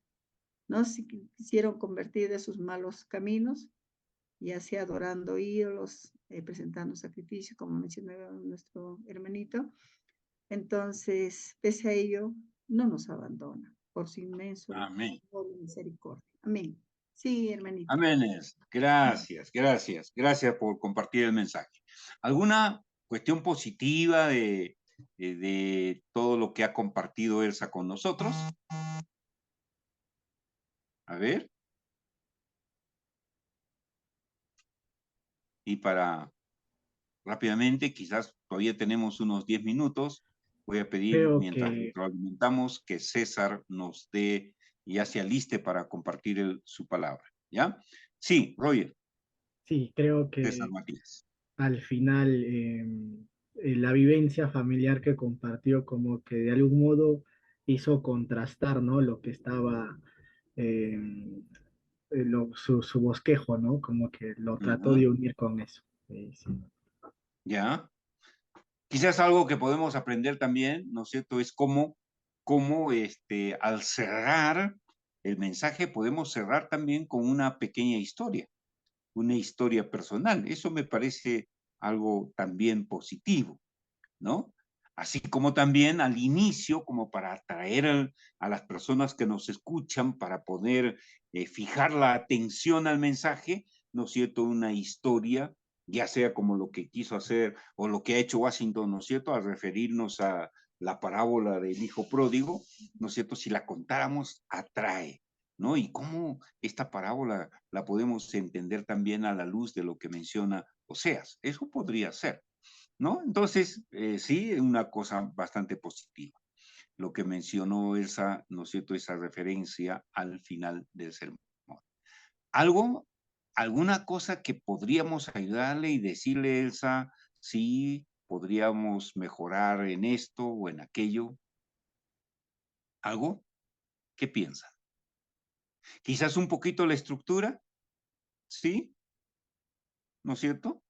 no se quisieron convertir de sus malos caminos, ya sea adorando ídolos, presentando sacrificios, como mencionaba nuestro hermanito. Entonces, pese a ello, no nos abandona por su inmenso Amén. amor y misericordia. Amén. Sí, hermanito. Amén. Gracias, gracias. Gracias por compartir el mensaje. ¿Alguna cuestión positiva de todo lo que ha compartido Elsa con nosotros? A ver. Y para rápidamente, quizás todavía tenemos unos 10 minutos, voy a pedir, Creo mientras que retroalimentamos, que César nos dé, ya se aliste para compartir su palabra, ¿ya? Sí, Roger. sí, creo César que Matías. al final la vivencia familiar que compartió como que de algún modo hizo contrastar, ¿no? Lo que estaba, su bosquejo, ¿no? Como que lo trató de unir con eso. Sí. ¿Ya? Quizás algo que podemos aprender también, ¿no es cierto?, es cómo al cerrar el mensaje podemos cerrar también con una pequeña historia, una historia personal. Eso me parece algo también positivo, ¿no? Así como también al inicio, como para atraer a las personas que nos escuchan, para poder fijar la atención al mensaje, ¿no es cierto?, una historia, ya sea como lo que quiso hacer o lo que ha hecho Washington, ¿no es cierto?, al referirnos a la parábola del hijo pródigo, ¿no es cierto?, si la contáramos, atrae, ¿no? Y cómo esta parábola la podemos entender también a la luz de lo que menciona Oseas. Eso podría ser, ¿no? Entonces, sí, una cosa bastante positiva. Lo que mencionó Elsa, ¿no es cierto?, esa referencia al final del sermón. ¿Alguna cosa que podríamos ayudarle y decirle, Elsa, sí, podríamos mejorar en esto o en aquello? ¿Algo? ¿Qué piensa? Quizás un poquito la estructura, ¿sí? ¿No es cierto?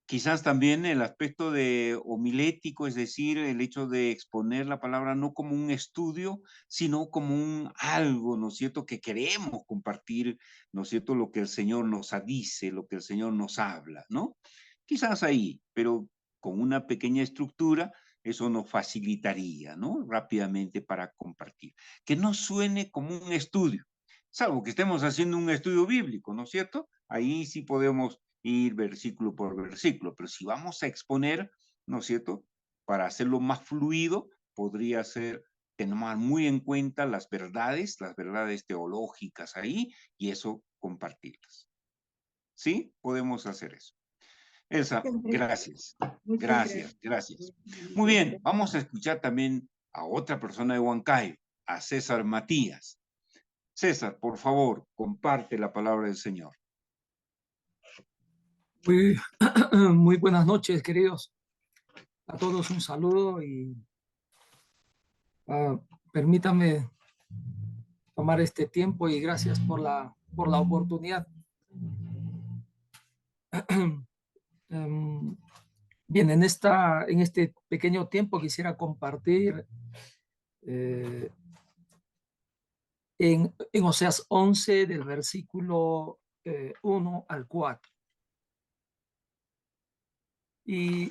Quizás también el aspecto de homilético, es decir, el hecho de exponer la palabra no como un estudio, sino como un algo, ¿no es cierto?, que queremos compartir, ¿no es cierto?, lo que el Señor nos dice, lo que el Señor nos habla, ¿no? Quizás ahí, pero con una pequeña estructura, eso nos facilitaría, ¿no?, rápidamente para compartir. Que no suene como un estudio, salvo que estemos haciendo un estudio bíblico, ¿no es cierto? Ahí sí podemos ir versículo por versículo, pero si vamos a exponer, ¿no es cierto?, para hacerlo más fluido, podría ser tomar muy en cuenta las verdades teológicas ahí, y eso compartirlas. ¿Sí? Podemos hacer eso. Elsa, gracias. Gracias. Muy bien, vamos a escuchar también a otra persona de Huancayo, a César Matías. César, por favor, comparte la palabra del Señor. Muy buenas noches, queridos. A todos un saludo y permítanme tomar este tiempo y gracias por la oportunidad. Bien, en este pequeño tiempo quisiera compartir en Oseas 11 del versículo 1 al 4. Y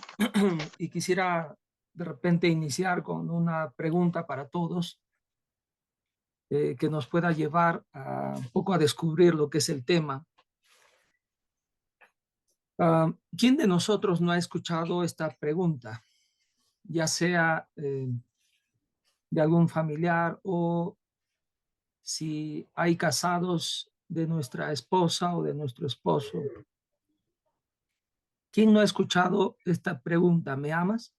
quisiera de repente iniciar con una pregunta para todos que nos pueda llevar un poco a descubrir lo que es el tema. ¿Quién de nosotros no ha escuchado esta pregunta? Ya sea de algún familiar o si hay casados de nuestra esposa o de nuestro esposo. ¿Quién no ha escuchado esta pregunta? ¿Me amas?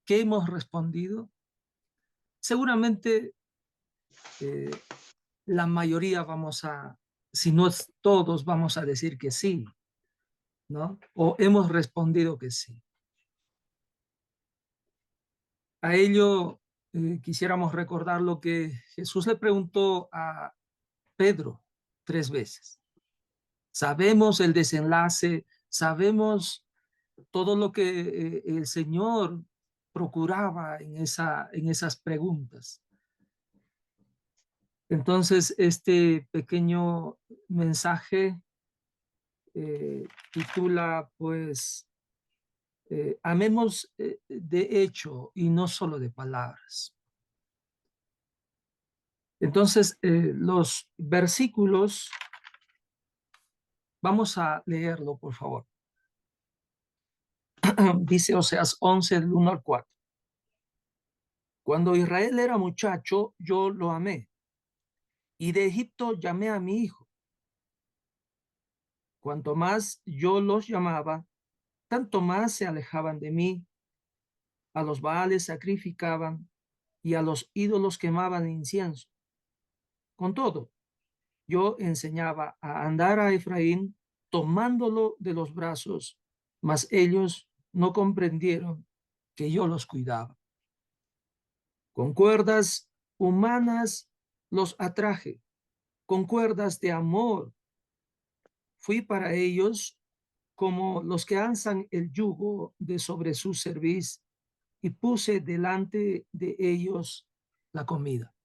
¿Qué hemos respondido? Seguramente la mayoría si no es todos, vamos a decir que sí, ¿no? O hemos respondido que sí. A ello quisiéramos recordar lo que Jesús le preguntó a Pedro 3 veces. Sabemos el desenlace, sabemos todo lo que el Señor procuraba en esas preguntas. Entonces, este pequeño mensaje titula, pues, amemos de hecho y no solo de palabras. Entonces, los versículos, vamos a leerlo, por favor. Dice Oseas 11, del 1 al 4. Cuando Israel era muchacho, yo lo amé, y de Egipto llamé a mi hijo. Cuanto más yo los llamaba, tanto más se alejaban de mí. A los Baales sacrificaban y a los ídolos quemaban incienso. Con todo, yo enseñaba a andar a Efraín tomándolo de los brazos, mas ellos no comprendieron que yo los cuidaba. Con cuerdas humanas los atraje, con cuerdas de amor. Fui para ellos como los que alzan el yugo de sobre su cerviz, y puse delante de ellos la comida.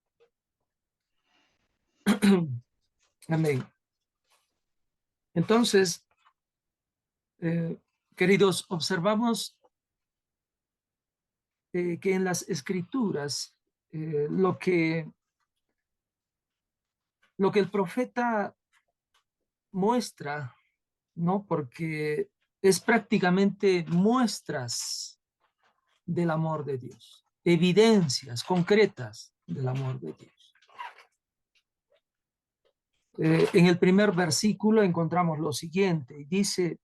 Amén. Entonces, queridos, observamos que en las escrituras lo que el profeta muestra, ¿no? Porque es prácticamente muestras del amor de Dios, evidencias concretas del amor de Dios. En el primer versículo encontramos lo siguiente, dice: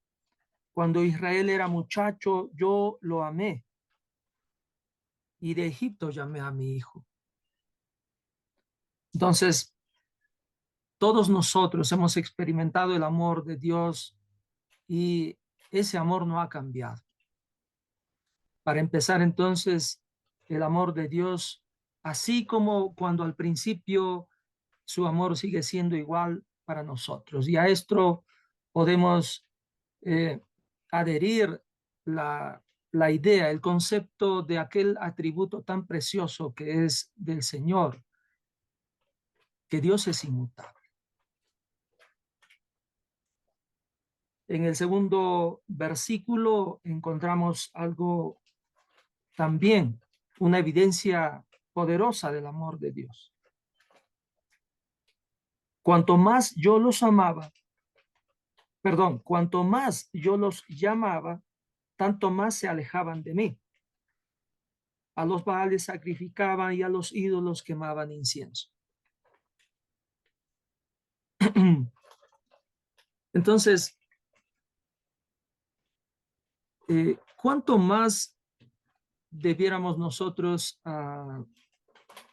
cuando Israel era muchacho, yo lo amé, y de Egipto llamé a mi hijo. Entonces, todos nosotros hemos experimentado el amor de Dios y ese amor no ha cambiado. Para empezar, entonces, el amor de Dios, así como cuando al principio, su amor sigue siendo igual para nosotros. Y a esto podemos adherir la idea, el concepto de aquel atributo tan precioso que es del Señor, que Dios es inmutable. En el segundo versículo encontramos algo también, una evidencia poderosa del amor de Dios. Cuanto más yo los amaba, perdón, cuanto más yo los llamaba, tanto más se alejaban de mí. A los baales sacrificaban y a los ídolos quemaban incienso. Entonces, ¿cuánto más debiéramos nosotros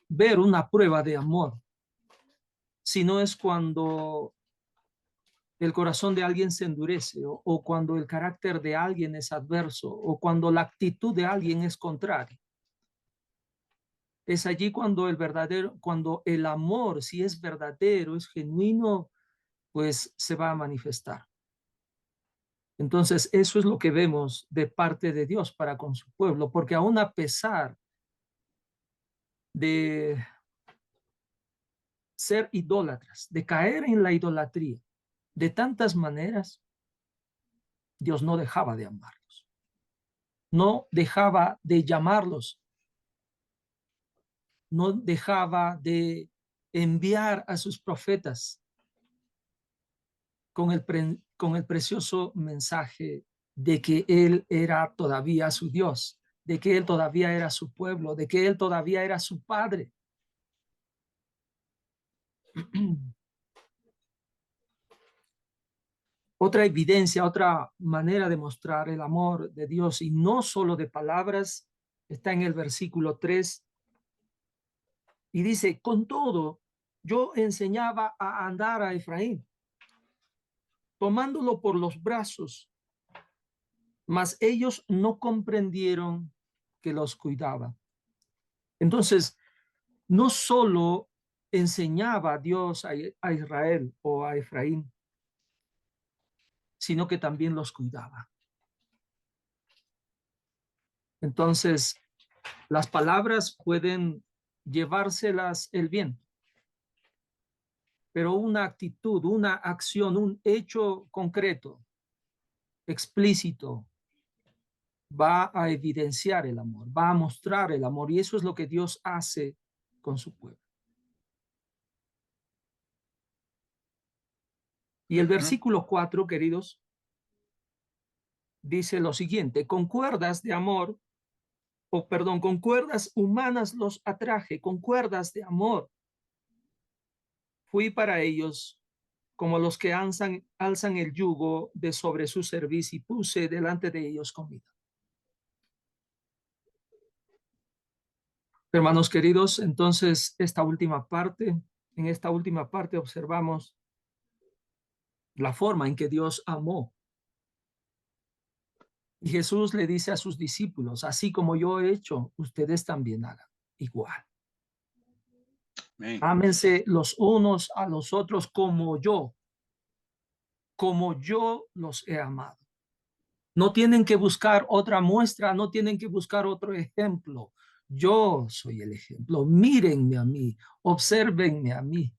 ver una prueba de amor? Si no es cuando el corazón de alguien se endurece o cuando el carácter de alguien es adverso o cuando la actitud de alguien es contraria. Es allí cuando cuando el amor, si es verdadero, es genuino, pues se va a manifestar. Entonces, eso es lo que vemos de parte de Dios para con su pueblo, porque aún a pesar de ser idólatras, de caer en la idolatría, de tantas maneras, Dios no dejaba de amarlos, no dejaba de llamarlos, no dejaba de enviar a sus profetas con el precioso mensaje de que Él era todavía su Dios, de que Él todavía era su pueblo, de que Él todavía era su Padre. Otra evidencia, otra manera de mostrar el amor de Dios, y no solo de palabras, está en el versículo 3, y dice, con todo, yo enseñaba a andar a Efraín, tomándolo por los brazos, mas ellos no comprendieron que los cuidaba. Entonces, no solo enseñaba a Dios a Israel o a Efraín, sino que también los cuidaba. Entonces, las palabras pueden llevárselas el viento, pero una actitud, una acción, un hecho concreto, explícito, va a evidenciar el amor, va a mostrar el amor, y eso es lo que Dios hace con su pueblo. Y el versículo 4, queridos, dice lo siguiente: con cuerdas de amor, con cuerdas humanas los atraje, con cuerdas de amor fui para ellos como los que alzan el yugo de sobre su cerviz, y puse delante de ellos comida. Hermanos queridos, entonces en esta última parte observamos la forma en que Dios amó. Y Jesús le dice a sus discípulos, así como yo he hecho, ustedes también hagan igual. Amén. Ámense los unos a los otros como yo los he amado. No tienen que buscar otra muestra, no tienen que buscar otro ejemplo. Yo soy el ejemplo. Mírenme a mí, obsérvenme a mí.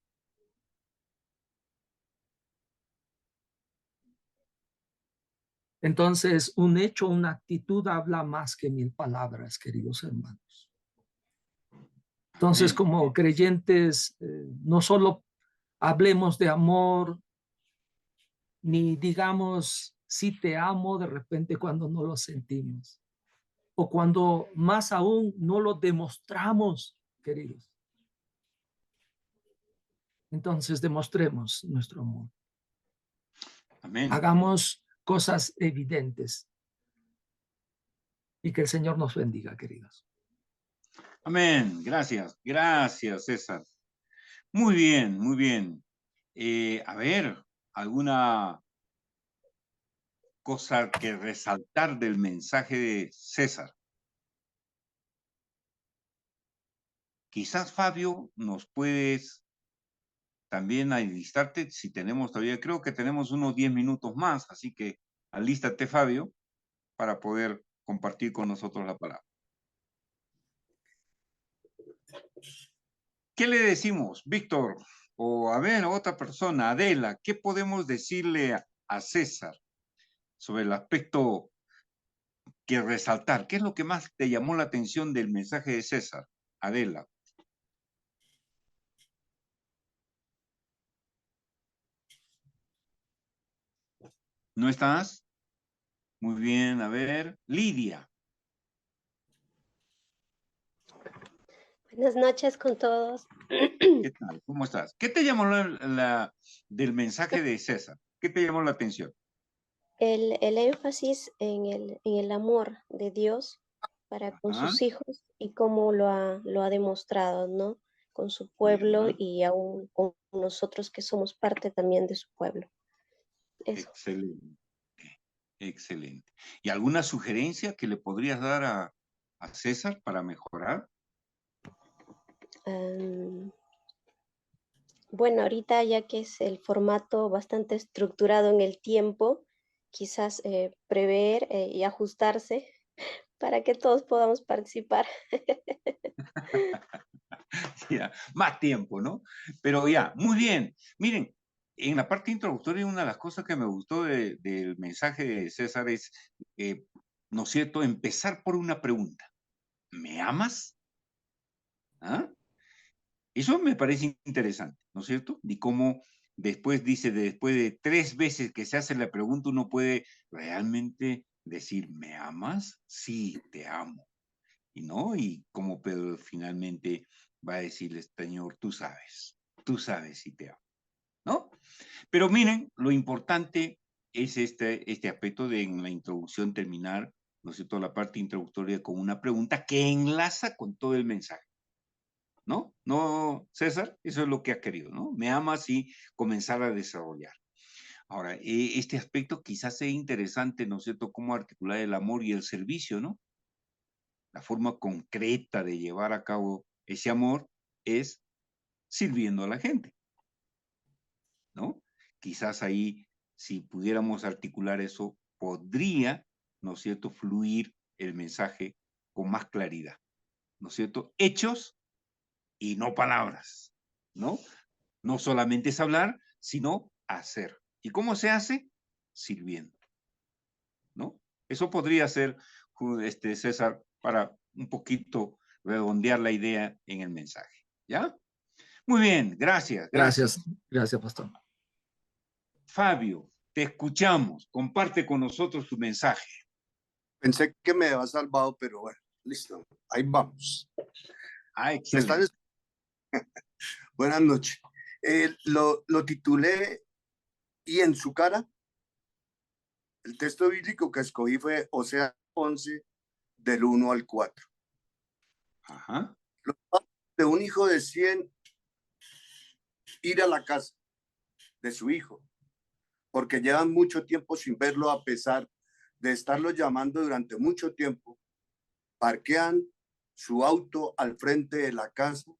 Entonces, un hecho, una actitud habla más que 1000 palabras, queridos hermanos. Entonces, como creyentes, no solo hablemos de amor, ni digamos sí te amo de repente cuando no lo sentimos, o cuando más aún no lo demostramos, queridos. Entonces, demostremos nuestro amor. Amén. Hagamos cosas evidentes. Y que el Señor nos bendiga, queridos. Amén. Gracias. Gracias, César. Muy bien, muy bien. A ver, ¿alguna cosa que resaltar del mensaje de César? Quizás, Fabio, nos puedes también alistarte si tenemos todavía, creo que tenemos unos 10 minutos más, así que Alístate, Fabio, para poder compartir con nosotros la palabra. ¿Qué le decimos, Víctor? O a ver, otra persona, Adela, ¿qué podemos decirle a César sobre el aspecto que resaltar? ¿Qué es lo que más te llamó la atención del mensaje de César? Adela. ¿No estás? Muy bien, a ver. Lidia. Buenas noches con todos. ¿Qué tal? ¿Cómo estás? ¿Qué te llamó del mensaje de César? ¿Qué te llamó la atención? El énfasis en el amor de Dios para con Ajá. sus hijos y cómo lo ha demostrado, ¿no? Con su pueblo Ya. y aún con nosotros que somos parte también de su pueblo. Eso. Excelente. Excelente. ¿Y alguna sugerencia que le podrías dar a César para mejorar? Bueno, ahorita ya que es el formato bastante estructurado en el tiempo, quizás prever y ajustarse para que todos podamos participar. Ya, más tiempo, ¿no? Pero ya, muy bien. Miren, en la parte introductoria, una de las cosas que me gustó del mensaje de César es, ¿no es cierto?, empezar por una pregunta. ¿Me amas? ¿Ah? Eso me parece interesante, ¿no es cierto? Y cómo después dice, después de 3 veces que se hace la pregunta, uno puede realmente decir, ¿me amas? Sí, te amo. Y no, y como Pedro finalmente va a decirle, Señor, tú sabes si te amo, ¿no? Pero miren, lo importante es este aspecto de en la introducción terminar, ¿no es cierto?, la parte introductoria con una pregunta que enlaza con todo el mensaje, ¿no? No, César, eso es lo que ha querido, ¿no? Me amas y comenzar a desarrollar. Ahora, este aspecto quizás sea interesante, ¿no es cierto?, cómo articular el amor y el servicio, ¿no? La forma concreta de llevar a cabo ese amor es sirviendo a la gente, ¿no? Quizás ahí, si pudiéramos articular eso, podría, ¿no es cierto?, fluir el mensaje con más claridad, ¿no es cierto? Hechos y no palabras, ¿no? No solamente es hablar, sino hacer. ¿Y cómo se hace? Sirviendo, ¿no? Eso podría ser, César, para un poquito redondear la idea en el mensaje, ¿ya? Muy bien, gracias. Gracias, pastor. Fabio, te escuchamos. Comparte con nosotros tu mensaje. Pensé que me había salvado, pero bueno, listo. Ahí vamos. Excelente. Buenas noches. Lo titulé "Y en su cara". El texto bíblico que escogí fue Oseas 11, del 1 al 4. Ajá. Los padres de un hijo deciden ir a la casa de su hijo, porque llevan mucho tiempo sin verlo, a pesar de estarlo llamando durante mucho tiempo. Parquean su auto al frente de la casa,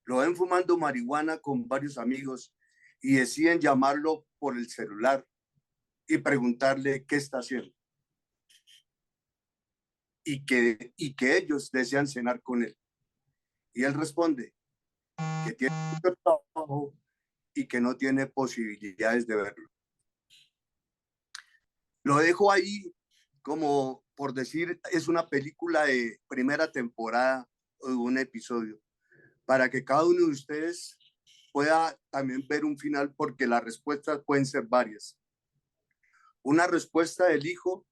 lo ven fumando marihuana con varios amigos y deciden llamarlo por el celular y preguntarle qué está haciendo. Y que ellos desean cenar con él. Y él responde que tiene mucho trabajo y que no tiene posibilidades de verlo. Lo dejo ahí como por decir, es una película de primera temporada o de un episodio, para que cada uno de ustedes pueda también ver un final, porque las respuestas pueden ser varias. Una respuesta del hijo,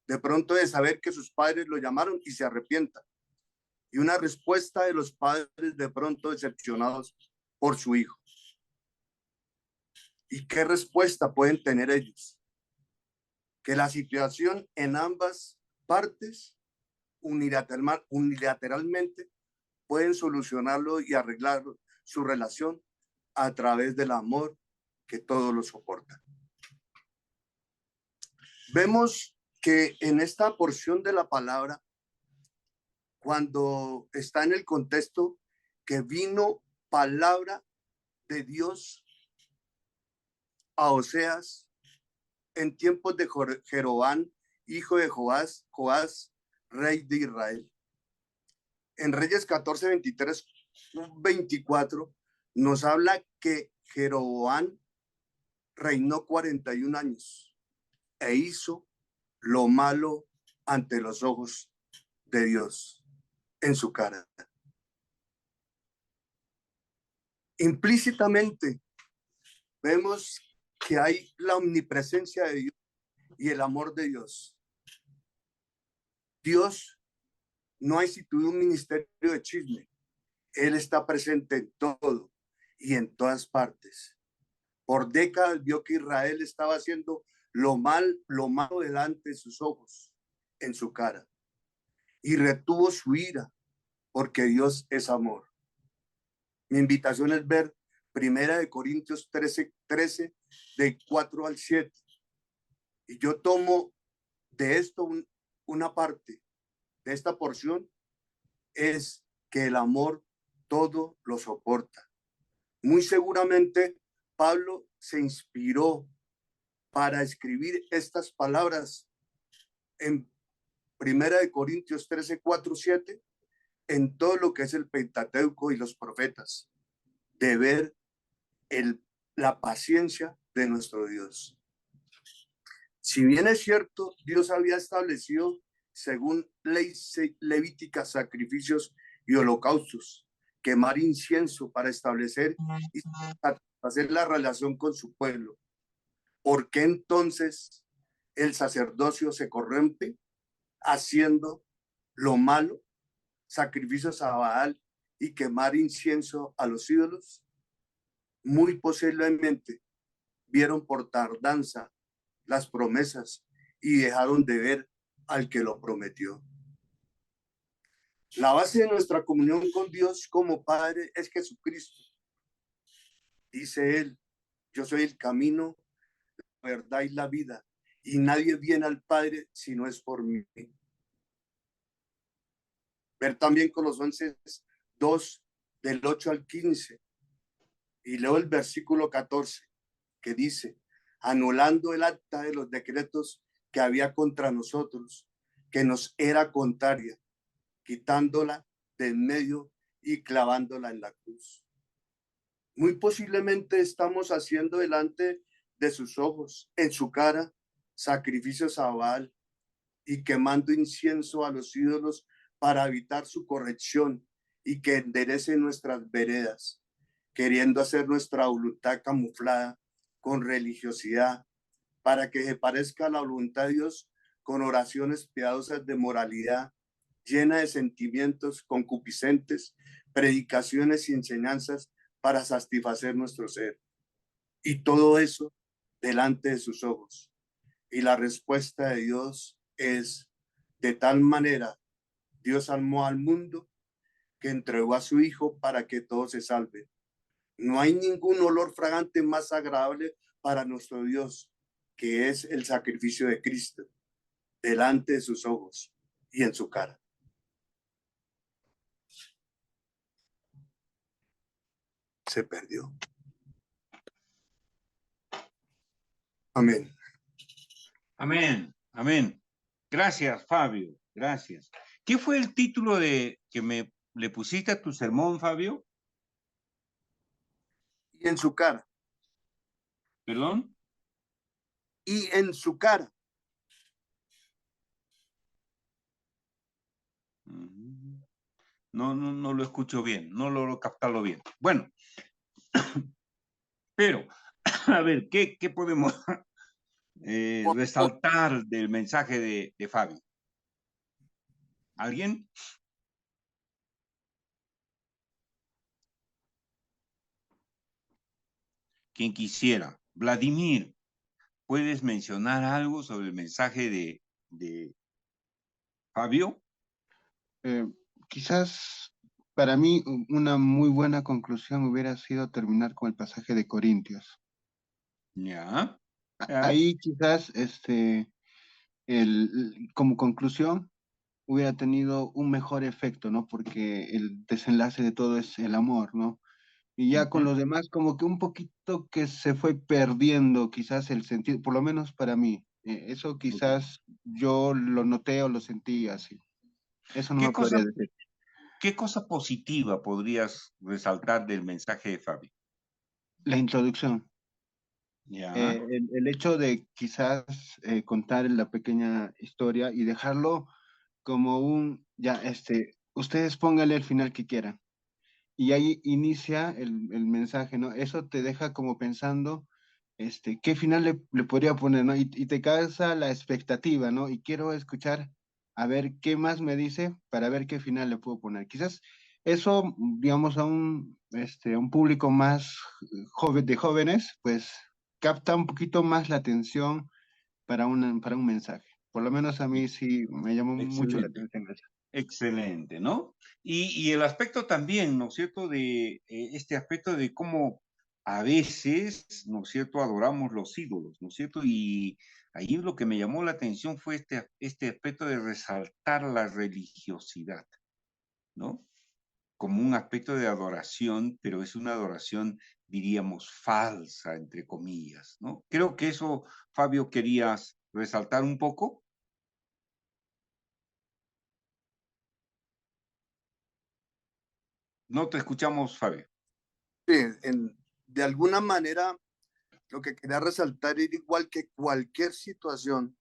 de pronto, de saber que sus padres lo llamaron y se arrepienta. Y una respuesta de los padres, de pronto, decepcionados por su hijo. ¿Y qué respuesta pueden tener ellos? Que la situación en ambas partes unilateralmente pueden solucionarlo y arreglar su relación a través del amor que todo lo soporta. Vemos que en esta porción de la palabra, cuando está en el contexto que vino palabra de Dios a Oseas, en tiempos de Jeroboam, hijo de Joás, rey de Israel. En Reyes 14, 23, 24, nos habla que Jeroboam reinó 41 años e hizo lo malo ante los ojos de Dios en su cara. Implícitamente vemos que hay la omnipresencia de Dios y el amor de Dios. Dios no ha instituido un ministerio de chisme. Él está presente en todo y en todas partes. Por décadas vio que Israel estaba haciendo lo malo delante de sus ojos, en su cara, y retuvo su ira, porque Dios es amor. Mi invitación es ver 1 Corintios 13, de 4 al 7. Y yo tomo de esto una parte, de esta porción, es que el amor todo lo soporta. Muy seguramente Pablo se inspiró para escribir estas palabras en 1 Corintios 13, 4, 7, en todo lo que es el Pentateuco y los profetas, de ver la paciencia de nuestro Dios. Si bien es cierto, Dios había establecido, según ley levítica, sacrificios y holocaustos, quemar incienso para establecer y hacer la relación con su pueblo. ¿Por qué entonces el sacerdocio se corrompe haciendo lo malo, sacrificios a Baal y quemar incienso a los ídolos? Muy posiblemente vieron por tardanza las promesas y dejaron de ver al que lo prometió. La base de nuestra comunión con Dios como Padre es Jesucristo. Dice él, yo soy el camino, la verdad y la vida, y nadie viene al Padre si no es por mí. Ver también Colosenses 2, del 8 al 15, y leo el versículo 14, que dice, anulando el acta de los decretos que había contra nosotros, que nos era contraria, quitándola de en medio y clavándola en la cruz. Muy posiblemente estamos haciendo delante de sus ojos, en su cara, sacrificios a Baal y quemando incienso a los ídolos para evitar su corrección y que enderece nuestras veredas, queriendo hacer nuestra voluntad camuflada con religiosidad, para que se parezca a la voluntad de Dios con oraciones piadosas de moralidad, llena de sentimientos concupiscentes, predicaciones y enseñanzas para satisfacer nuestro ser. Y todo eso delante de sus ojos. Y la respuesta de Dios es, de tal manera, Dios amó al mundo que entregó a su Hijo para que todos se salven. No hay ningún olor fragante más agradable para nuestro Dios, que es el sacrificio de Cristo, delante de sus ojos y en su cara. Se perdió. Amén. Amén, amén. Gracias, Fabio, gracias. ¿Qué fue el título de que le pusiste a tu sermón, Fabio? Y en su cara. ¿Perdón? Y en su cara. No lo escucho bien, no logro captarlo bien. Bueno, pero, a ver, ¿qué podemos resaltar del mensaje de Fabio? ¿Alguien? Quien quisiera. Vladimir, ¿puedes mencionar algo sobre el mensaje de Fabio? Quizás para mí una muy buena conclusión hubiera sido terminar con el pasaje de Corintios. Ya. Ahí quizás como conclusión hubiera tenido un mejor efecto, ¿no? Porque el desenlace de todo es el amor, ¿no? Y ya con Ujú. los demás como que un poquito que se fue perdiendo quizás el sentido, por lo menos para mí. Eso quizás yo lo noté o lo sentí así. Eso no ¿Qué me cosa, podría decir. qué cosa positiva podrías resaltar del mensaje de Fabi? La introducción. Ya. El hecho de quizás contar la pequeña historia y dejarlo como ya, ustedes pónganle el final que quieran. Y ahí inicia el mensaje, ¿no? Eso te deja como pensando, qué final le podría poner, ¿no? Y te causa la expectativa, ¿no? Y quiero escuchar a ver qué más me dice para ver qué final le puedo poner. Quizás eso, digamos, a un público más joven, de jóvenes, pues capta un poquito más la atención para un mensaje. Por lo menos a mí sí me llamó mucho la Excelente. atención eso. Excelente, ¿no? Y el aspecto también, ¿no es cierto?, de este aspecto de cómo a veces, ¿no es cierto?, adoramos los ídolos, ¿no es cierto? Y ahí lo que me llamó la atención fue este aspecto de resaltar la religiosidad, ¿no? Como un aspecto de adoración, pero es una adoración, diríamos, falsa, entre comillas, ¿no? Creo que eso, Fabio, querías resaltar un poco. No te escuchamos, Fabio. Sí, de alguna manera, lo que quería resaltar es igual que cualquier situación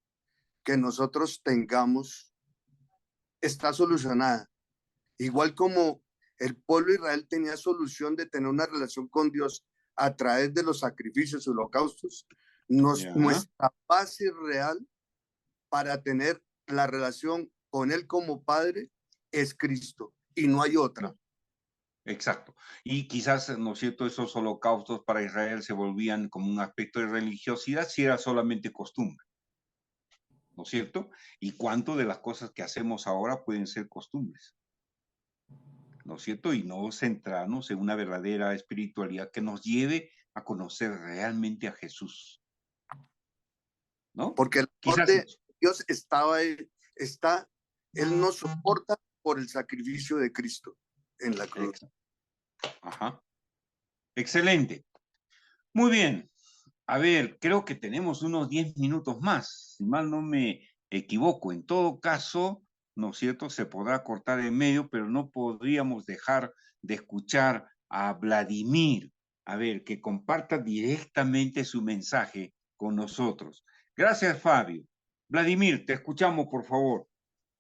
que nosotros tengamos está solucionada. Igual como el pueblo de Israel tenía solución de tener una relación con Dios a través de los sacrificios y holocaustos, Ya. nuestra base real para tener la relación con Él como Padre es Cristo y no hay otra. Exacto. Y quizás, ¿no es cierto?, esos holocaustos para Israel se volvían como un aspecto de religiosidad si era solamente costumbre, ¿no es cierto? ¿Y cuánto de las cosas que hacemos ahora pueden ser costumbres? ¿No es cierto? Y no centrarnos en una verdadera espiritualidad que nos lleve a conocer realmente a Jesús, ¿no? Porque el amor Quizás, de Dios está, Él nos soporta por el sacrificio de Cristo en la cruz. ajá. Excelente. Muy bien. A ver, creo que tenemos unos 10 minutos más, si mal no me equivoco. En todo caso, ¿no es cierto?, se podrá cortar en medio, pero no podríamos dejar de escuchar a Vladimir, a ver, que comparta directamente su mensaje con nosotros. Gracias, Fabio. Vladimir, te escuchamos, por favor.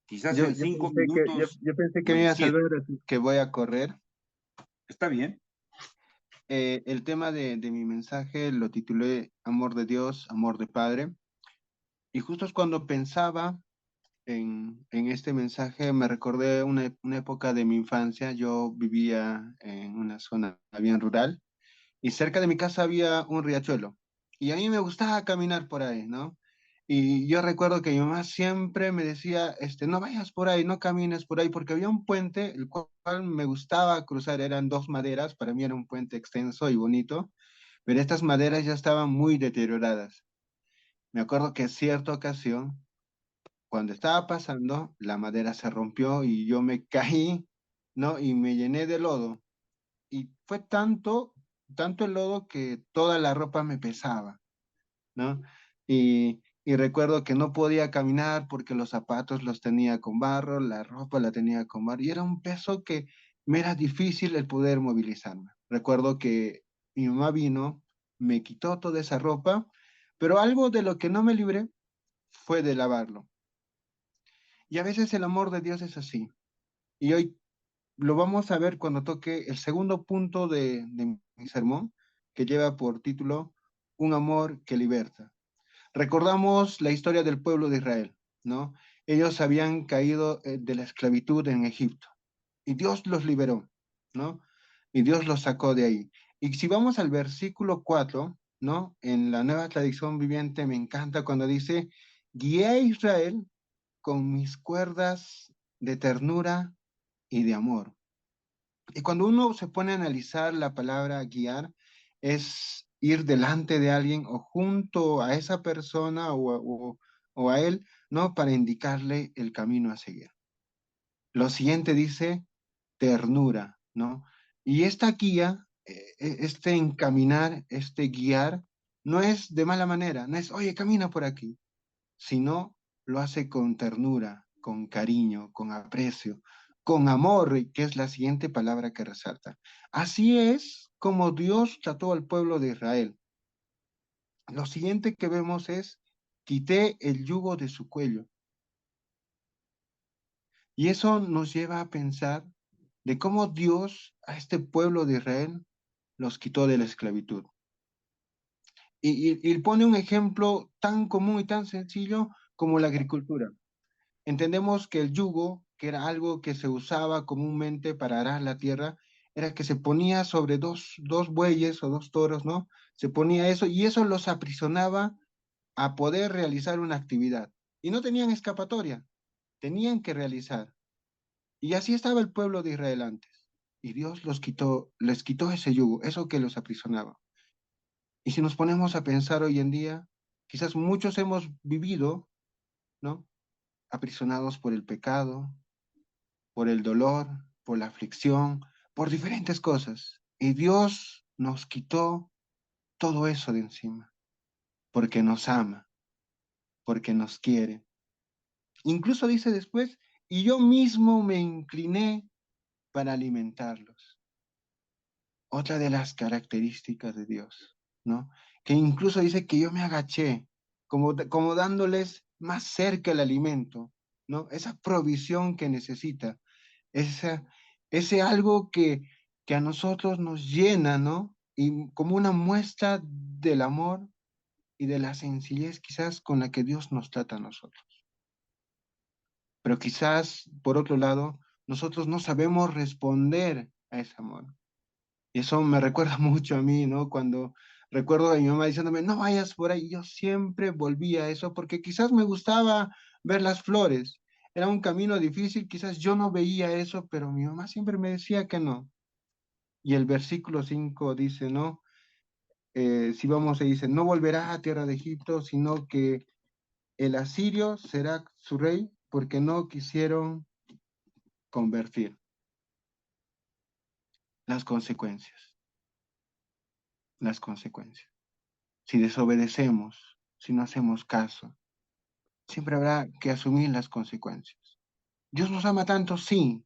Quizás en 5 minutos Yo pensé que o me en iba a 7. salvar, que voy a correr. Está bien. El tema de mi mensaje lo titulé Amor de Dios, Amor de Padre. Y justo es cuando pensaba en este mensaje, me recordé una época de mi infancia. Yo vivía en una zona bien rural y cerca de mi casa había un riachuelo. Y a mí me gustaba caminar por ahí, ¿no? Y yo recuerdo que mi mamá siempre me decía, no vayas por ahí, no camines por ahí, porque había un puente, el cual me gustaba cruzar, eran dos maderas, para mí era un puente extenso y bonito, pero estas maderas ya estaban muy deterioradas. Me acuerdo que en cierta ocasión, cuando estaba pasando, la madera se rompió y yo me caí, ¿no? Y me llené de lodo. Y fue tanto el lodo que toda la ropa me pesaba, ¿no? Y recuerdo que no podía caminar porque los zapatos los tenía con barro, la ropa la tenía con barro, y era un peso que me era difícil el poder movilizarme. Recuerdo que mi mamá vino, me quitó toda esa ropa, pero algo de lo que no me libré fue de lavarlo. Y a veces el amor de Dios es así. Y hoy lo vamos a ver cuando toque el segundo punto de mi sermón, que lleva por título Un amor que liberta. Recordamos la historia del pueblo de Israel, ¿no? Ellos habían caído de la esclavitud en Egipto y Dios los liberó, ¿no? Y Dios los sacó de ahí. Y si vamos al versículo 4, ¿no? En la nueva traducción viviente me encanta cuando dice, guié a Israel con mis cuerdas de ternura y de amor. Y cuando uno se pone a analizar la palabra guiar, es ir delante de alguien o junto a esa persona o a él, ¿no? Para indicarle el camino a seguir. Lo siguiente dice ternura, ¿no? Y esta guía este encaminar, este guiar, no es de mala manera, no es, oye, camina por aquí, sino lo hace con ternura, con cariño, con aprecio, con amor, que es la siguiente palabra que resalta. Así es como Dios trató al pueblo de Israel. Lo siguiente que vemos es, quité el yugo de su cuello. Y eso nos lleva a pensar de cómo Dios a este pueblo de Israel los quitó de la esclavitud. Y pone un ejemplo tan común y tan sencillo como la agricultura. Entendemos que el yugo, que era algo que se usaba comúnmente para arar la tierra, era que se ponía sobre dos bueyes o dos toros, ¿no? Se ponía eso y eso los aprisionaba a poder realizar una actividad. Y no tenían escapatoria, tenían que realizar. Y así estaba el pueblo de Israel antes. Y Dios les quitó ese yugo, eso que los aprisionaba. Y si nos ponemos a pensar hoy en día, quizás muchos hemos vivido, ¿no? Aprisionados por el pecado, por el dolor, por la aflicción, por diferentes cosas. Y Dios nos quitó todo eso de encima, porque nos ama, porque nos quiere. Incluso dice después, y yo mismo me incliné para alimentarlos. Otra de las características de Dios, ¿no? Que incluso dice que yo me agaché, como dándoles más cerca el alimento, ¿no? Esa provisión que necesita, ese algo que a nosotros nos llena, ¿no? Y como una muestra del amor y de la sencillez quizás con la que Dios nos trata a nosotros. Pero quizás, por otro lado, nosotros no sabemos responder a ese amor. Y eso me recuerda mucho a mí, ¿no? Cuando recuerdo a mi mamá diciéndome, no vayas por ahí, yo siempre volvía a eso porque quizás me gustaba ver las flores. Era un camino difícil, quizás yo no veía eso, pero mi mamá siempre me decía que no. Y el versículo 5 dice, ¿no? Si vamos, se dice, no volverá a tierra de Egipto, sino que el asirio será su rey porque no quisieron convertir. Las consecuencias. Las consecuencias. Si desobedecemos, si no hacemos caso, siempre habrá que asumir las consecuencias. Dios nos ama tanto, sí.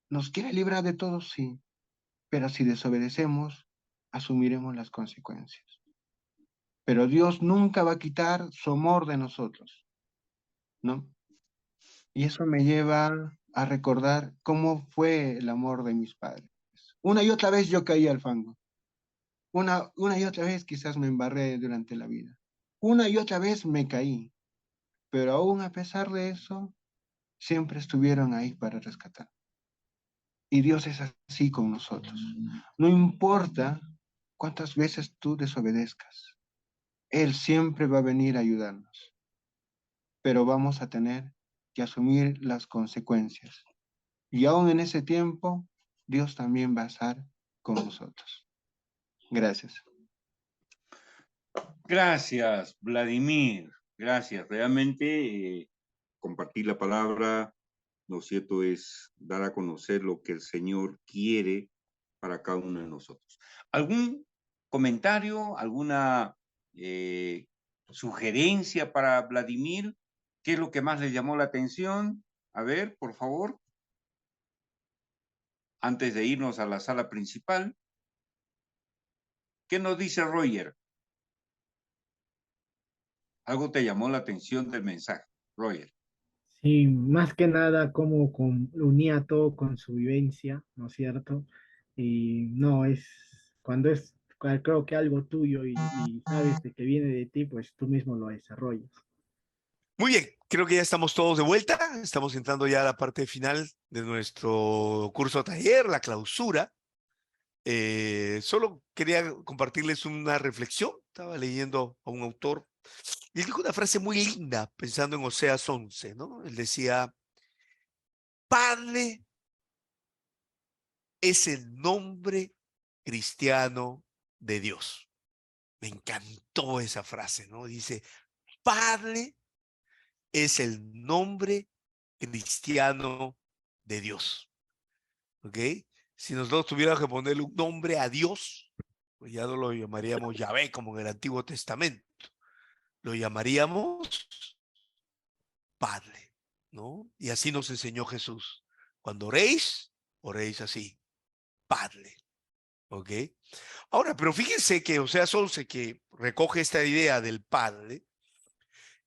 Nos quiere librar de todo, sí. Pero si desobedecemos, asumiremos las consecuencias. Pero Dios nunca va a quitar su amor de nosotros, ¿no? Y eso me lleva a recordar cómo fue el amor de mis padres. Una y otra vez yo caí al fango. Una y otra vez quizás me embarré durante la vida. Una y otra vez me caí. Pero aún a pesar de eso, siempre estuvieron ahí para rescatar. Y Dios es así con nosotros. No importa cuántas veces tú desobedezcas, Él siempre va a venir a ayudarnos. Pero vamos a tener que asumir las consecuencias. Y aún en ese tiempo, Dios también va a estar con nosotros. Gracias. Gracias, Vladimir. Gracias. Realmente compartir la palabra, ¿no es cierto?, es dar a conocer lo que el Señor quiere para cada uno de nosotros. ¿Algún comentario, alguna sugerencia para Vladimir? ¿Qué es lo que más le llamó la atención? A ver, por favor. Antes de irnos a la sala principal. ¿Qué nos dice Roger? Algo te llamó la atención del mensaje, Roger. Sí, más que nada cómo unía todo con su vivencia, ¿no es cierto? Y no, creo que algo tuyo y sabes de que viene de ti, pues tú mismo lo desarrollas. Muy bien, creo que ya estamos todos de vuelta. Estamos entrando ya a la parte final de nuestro curso taller, la clausura. Solo quería compartirles una reflexión. Estaba leyendo a un autor y él dijo una frase muy linda, pensando en Oseas 11, ¿no? Él decía, Padre es el nombre cristiano de Dios. Me encantó esa frase, ¿no? Dice, Padre es el nombre cristiano de Dios. ¿Ok? Si nosotros tuviéramos que ponerle un nombre a Dios, pues ya no lo llamaríamos Yahvé como en el Antiguo Testamento. Lo llamaríamos Padre, ¿no? Y así nos enseñó Jesús. Cuando oréis, oréis así, Padre. ¿Ok? Ahora, pero fíjense que Oseas 11, que recoge esta idea del Padre,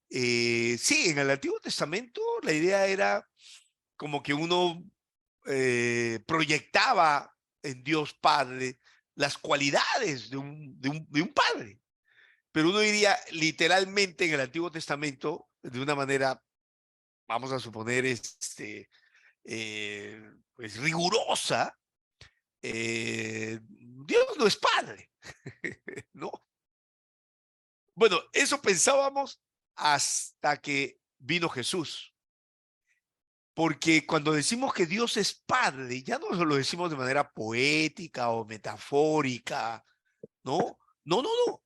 sí, en el Antiguo Testamento la idea era como que uno proyectaba en Dios Padre las cualidades de un padre. Pero uno diría literalmente en el Antiguo Testamento, de una manera, vamos a suponer, pues rigurosa, Dios no es padre, ¿no? Bueno, eso pensábamos hasta que vino Jesús. Porque cuando decimos que Dios es Padre, ya no lo decimos de manera poética o metafórica, ¿no? No, no, no.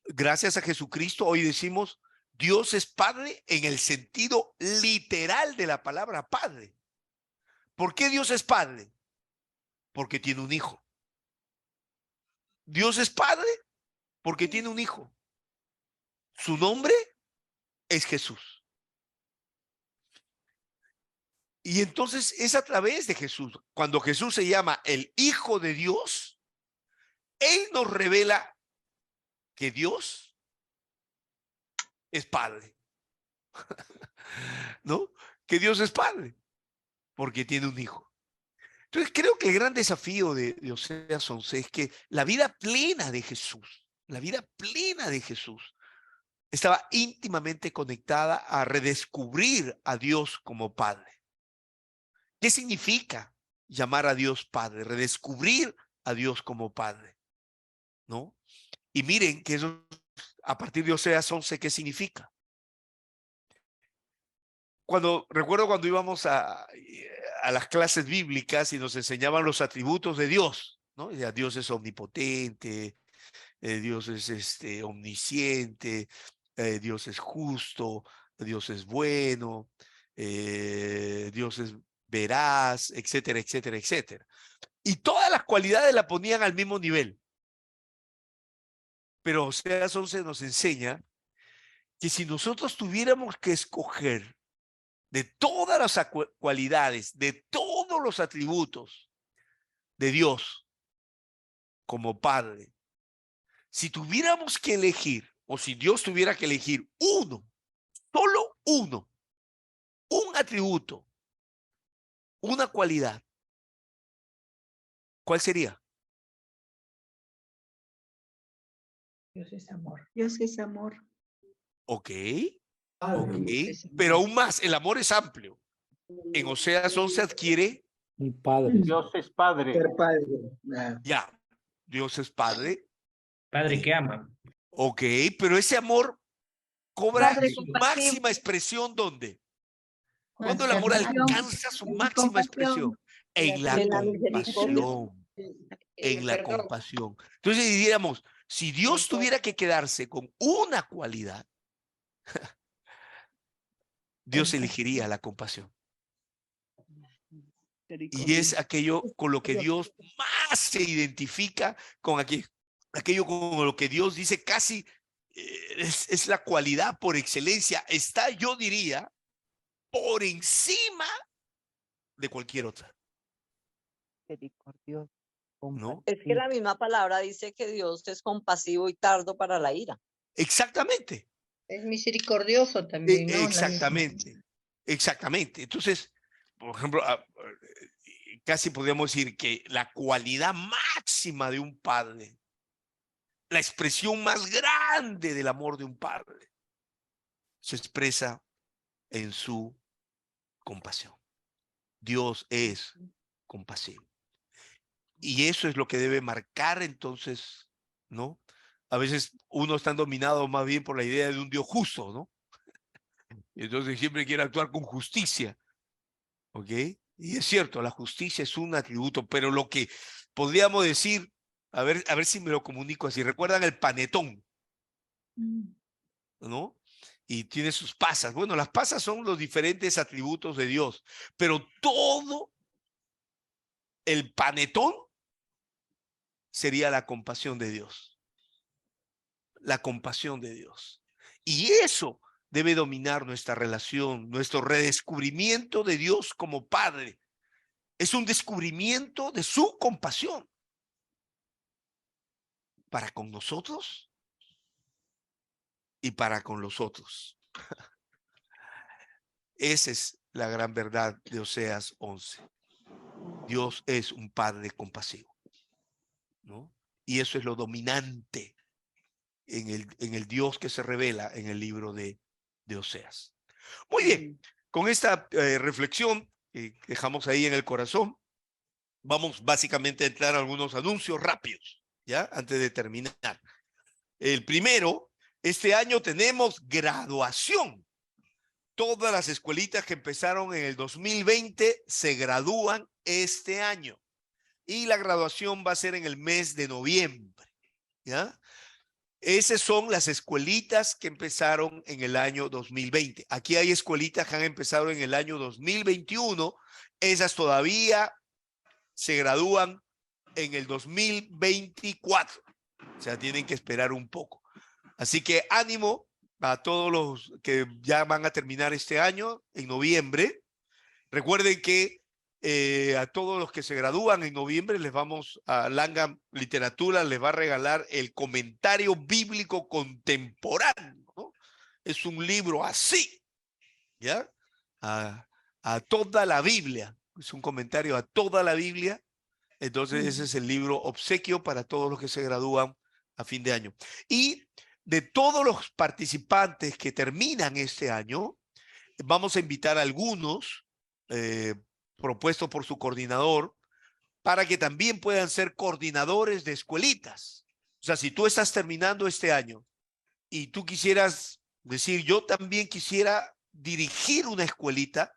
Gracias a Jesucristo hoy decimos Dios es Padre en el sentido literal de la palabra Padre. ¿Por qué Dios es Padre? Porque tiene un hijo. Dios es Padre porque tiene un hijo. Su nombre es Jesús. Y entonces es a través de Jesús. Cuando Jesús se llama el Hijo de Dios, Él nos revela que Dios es Padre. ¿No? Que Dios es Padre, porque tiene un hijo. Entonces creo que el gran desafío de Oseas 11 es que la vida plena de Jesús, la vida plena de Jesús, estaba íntimamente conectada a redescubrir a Dios como Padre. ¿Qué significa llamar a Dios Padre? Redescubrir a Dios como Padre, ¿no? Y miren que eso, a partir de Oseas 11, ¿qué significa? Recuerdo cuando íbamos a las clases bíblicas y nos enseñaban los atributos de Dios, ¿no? Ya Dios es omnipotente, Dios es omnisciente, Dios es justo, Dios es bueno, Dios es veraz, etcétera, etcétera, etcétera. Y todas las cualidades la ponían al mismo nivel. Pero Oseas 11 nos enseña que si nosotros tuviéramos que escoger de todas las cualidades, de todos los atributos de Dios como Padre, si tuviéramos que elegir, o si Dios tuviera que elegir uno, solo uno, un atributo, una cualidad, ¿cuál sería? Dios es amor. Dios es amor. Ok, pero aún más, el amor es amplio. En Oseas 11 adquiere mi Padre. Dios es Padre. Ser padre. Ya, Dios es Padre. Padre que ama. Ok, pero ese amor cobra Padre su compasivo. máxima expresión, ¿dónde? ¿Cuándo el amor alcanza su máxima expresión? En la compasión. En la compasión. Entonces diríamos, si Dios tuviera que quedarse con una cualidad, Dios elegiría la compasión. Y es aquello con lo que Dios más se identifica, con aquello con lo que Dios dice casi es la cualidad por excelencia. Está, yo diría, por encima de cualquier otra. ¿No? Es que la misma palabra dice que Dios es compasivo y tardo para la ira. Exactamente. Es misericordioso también, ¿no? Exactamente. Exactamente. Entonces, por ejemplo, casi podríamos decir que la cualidad máxima de un padre, la expresión más grande del amor de un padre, se expresa en su compasión. Dios es compasivo. Y eso es lo que debe marcar entonces, ¿no? A veces uno está dominado más bien por la idea de un Dios justo, ¿no? Y entonces siempre quiere actuar con justicia, ¿ok? Y es cierto, la justicia es un atributo, pero lo que podríamos decir, a ver si me lo comunico así, ¿recuerdan el panetón? ¿No? Y tiene sus pasas. Bueno, las pasas son los diferentes atributos de Dios, pero todo el panetón sería la compasión de Dios. La compasión de Dios. Y eso debe dominar nuestra relación, nuestro redescubrimiento de Dios como Padre. Es un descubrimiento de su compasión para con nosotros y para con los otros. Esa es la gran verdad de Oseas 11. Dios es un Padre compasivo, ¿no? Y eso es lo dominante en el Dios que se revela en el libro de Oseas. Muy bien, con esta reflexión que dejamos ahí en el corazón, vamos básicamente a entrar a algunos anuncios rápidos, ¿ya? Antes de terminar. El primero, este año tenemos graduación. Todas las escuelitas que empezaron en el 2020 se gradúan este año. Y la graduación va a ser en el mes de noviembre, ¿ya? Esas son las escuelitas que empezaron en el año 2020. Aquí hay escuelitas que han empezado en el año 2021. Esas todavía se gradúan en el 2024. O sea, tienen que esperar un poco. Así que ánimo a todos los que ya van a terminar este año en noviembre. Recuerden que a todos los que se gradúan en noviembre les vamos a Langham Literatura, les va a regalar el comentario bíblico contemporáneo, ¿no? Es un libro así, ¿ya? A toda la Biblia. Es un comentario a toda la Biblia. Entonces ese es el libro obsequio para todos los que se gradúan a fin de año. Y de todos los participantes que terminan este año, vamos a invitar a algunos propuestos por su coordinador para que también puedan ser coordinadores de escuelitas. O sea, si tú estás terminando este año y tú quisieras decir, yo también quisiera dirigir una escuelita,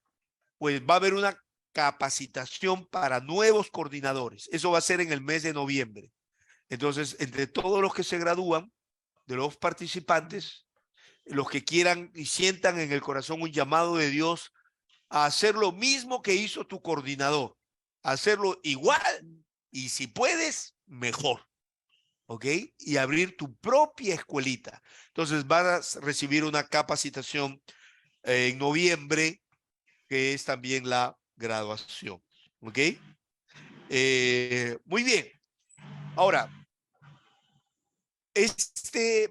pues va a haber una capacitación para nuevos coordinadores. Eso va a ser en el mes de noviembre. Entonces, entre todos los que se gradúan, de los participantes, los que quieran y sientan en el corazón un llamado de Dios a hacer lo mismo que hizo tu coordinador, hacerlo igual y si puedes, mejor, ¿ok? Y abrir tu propia escuelita. Entonces vas a recibir una capacitación en noviembre, que es también la graduación, ¿ok? Muy bien. Ahora,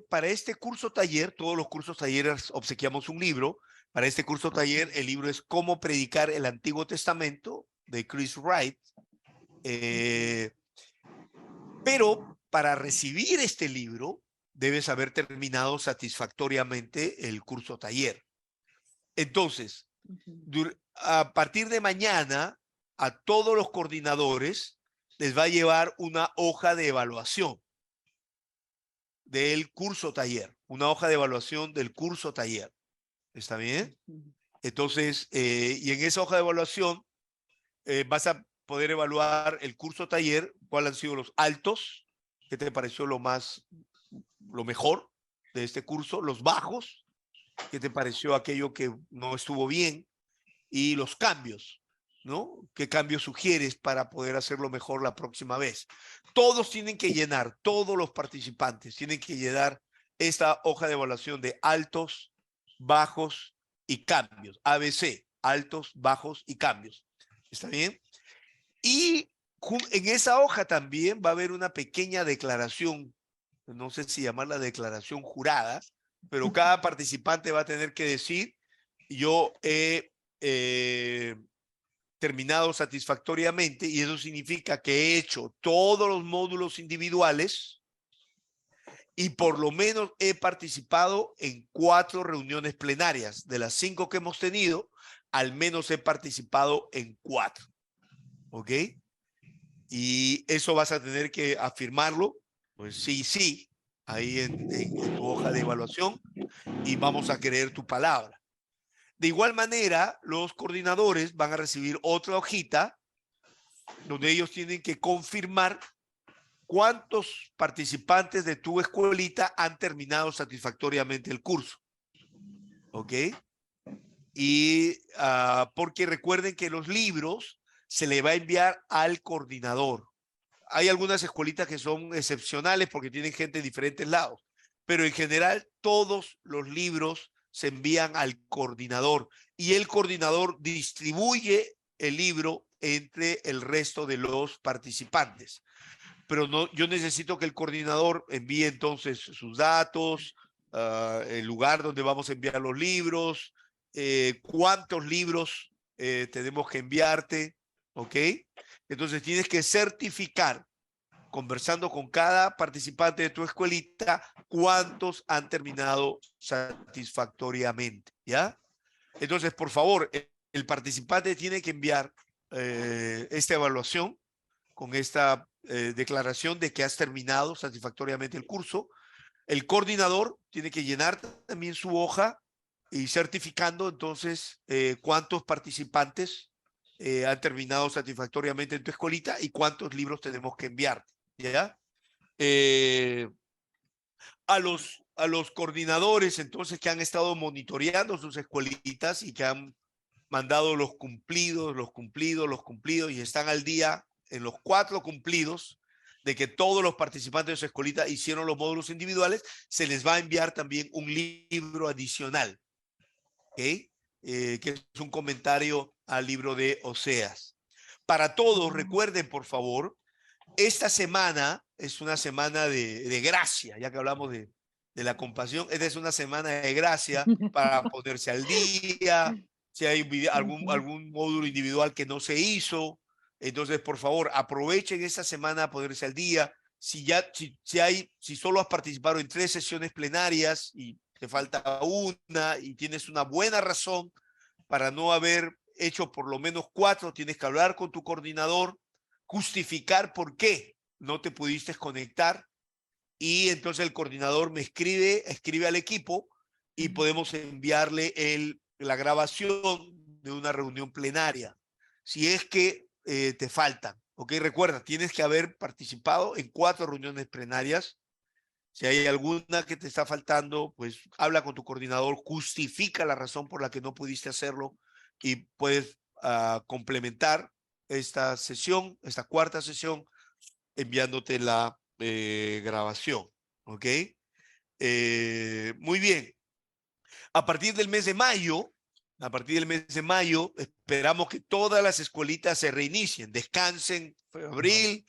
para este curso taller, todos los cursos talleres obsequiamos un libro. Para este curso taller, el libro es Cómo predicar el Antiguo Testamento, de Chris Wright. Pero para recibir este libro, debes haber terminado satisfactoriamente el curso taller. Entonces, a partir de mañana, a todos los coordinadores les va a llevar una hoja de evaluación del curso taller, una hoja de evaluación del curso taller. ¿Está bien? Entonces, y en esa hoja de evaluación vas a poder evaluar el curso taller, cuáles han sido los altos, qué te pareció lo mejor de este curso, los bajos, qué te pareció aquello que no estuvo bien, y los cambios, ¿no? ¿Qué cambios sugieres para poder hacerlo mejor la próxima vez? Todos tienen que llenar, todos los participantes tienen que llenar esta hoja de evaluación de altos, bajos y cambios. ABC, altos, bajos y cambios. ¿Está bien? Y en esa hoja también va a haber una pequeña declaración, no sé si llamarla declaración jurada, pero cada participante va a tener que decir, yo he terminado satisfactoriamente, y eso significa que he hecho todos los módulos individuales y por lo menos he participado en 4 reuniones plenarias. De las 5 que hemos tenido, al menos he participado en 4. ¿Ok? Y eso vas a tener que afirmarlo, pues sí, ahí en tu hoja de evaluación, y vamos a creer tu palabra. De igual manera, los coordinadores van a recibir otra hojita donde ellos tienen que confirmar cuántos participantes de tu escuelita han terminado satisfactoriamente el curso. ¿Ok? Y porque recuerden que los libros se le va a enviar al coordinador. Hay algunas escuelitas que son excepcionales porque tienen gente de diferentes lados, pero en general todos los libros se envían al coordinador y el coordinador distribuye el libro entre el resto de los participantes. Pero no, yo necesito que el coordinador envíe entonces sus datos, el lugar donde vamos a enviar los libros, cuántos libros tenemos que enviarte, ¿ok? Entonces tienes que certificar, conversando con cada participante de tu escuelita, cuántos han terminado satisfactoriamente, ¿ya? Entonces, por favor, el participante tiene que enviar esta evaluación con esta declaración de que has terminado satisfactoriamente el curso. El coordinador tiene que llenar también su hoja y certificando entonces cuántos participantes han terminado satisfactoriamente en tu escuelita y cuántos libros tenemos que enviar, ¿ya? A los coordinadores entonces que han estado monitoreando sus escuelitas y que han mandado los cumplidos y están al día en los 4 cumplidos de que todos los participantes de su escuelita hicieron los módulos individuales, se les va a enviar también un libro adicional, ¿ok? Que es un comentario al libro de Oseas. Para todos, recuerden por favor, esta semana es una semana de gracia, ya que hablamos de la compasión. Esta es una semana de gracia para ponerse al día. Si hay algún módulo individual que no se hizo, entonces por favor aprovechen esta semana a ponerse al día. Si solo has participado en 3 sesiones plenarias y te falta una y tienes una buena razón para no haber hecho por lo menos 4, tienes que hablar con tu coordinador, justificar por qué no te pudiste conectar y entonces el coordinador me escribe al equipo y podemos enviarle la grabación de una reunión plenaria. Si es que te faltan, ¿ok? Recuerda, tienes que haber participado en 4 reuniones plenarias. Si hay alguna que te está faltando, pues habla con tu coordinador, justifica la razón por la que no pudiste hacerlo y puedes complementar esta sesión, esta 4ª sesión, enviándote la grabación, ¿ok? Muy bien. A partir del mes de mayo, esperamos que todas las escuelitas se reinicien, descansen en abril,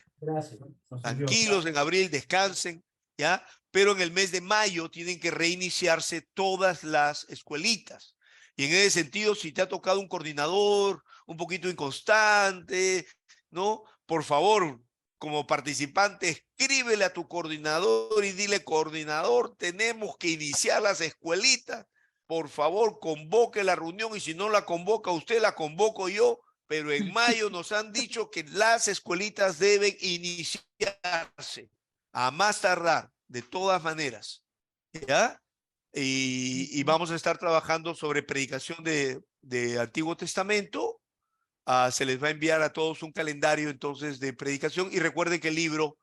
tranquilos en abril, descansen, ¿ya? Pero en el mes de mayo tienen que reiniciarse todas las escuelitas. Y en ese sentido, si te ha tocado un coordinador un poquito inconstante, ¿no? Por favor, como participante, escríbele a tu coordinador y dile, coordinador, tenemos que iniciar las escuelitas. Por favor, convoque la reunión y si no la convoca usted, la convoco yo. Pero en mayo nos han dicho que las escuelitas deben iniciarse a más tardar, de todas maneras, ¿ya? Y vamos a estar trabajando sobre predicación de Antiguo Testamento. Se les va a enviar a todos un calendario entonces de predicación y recuerden que el libro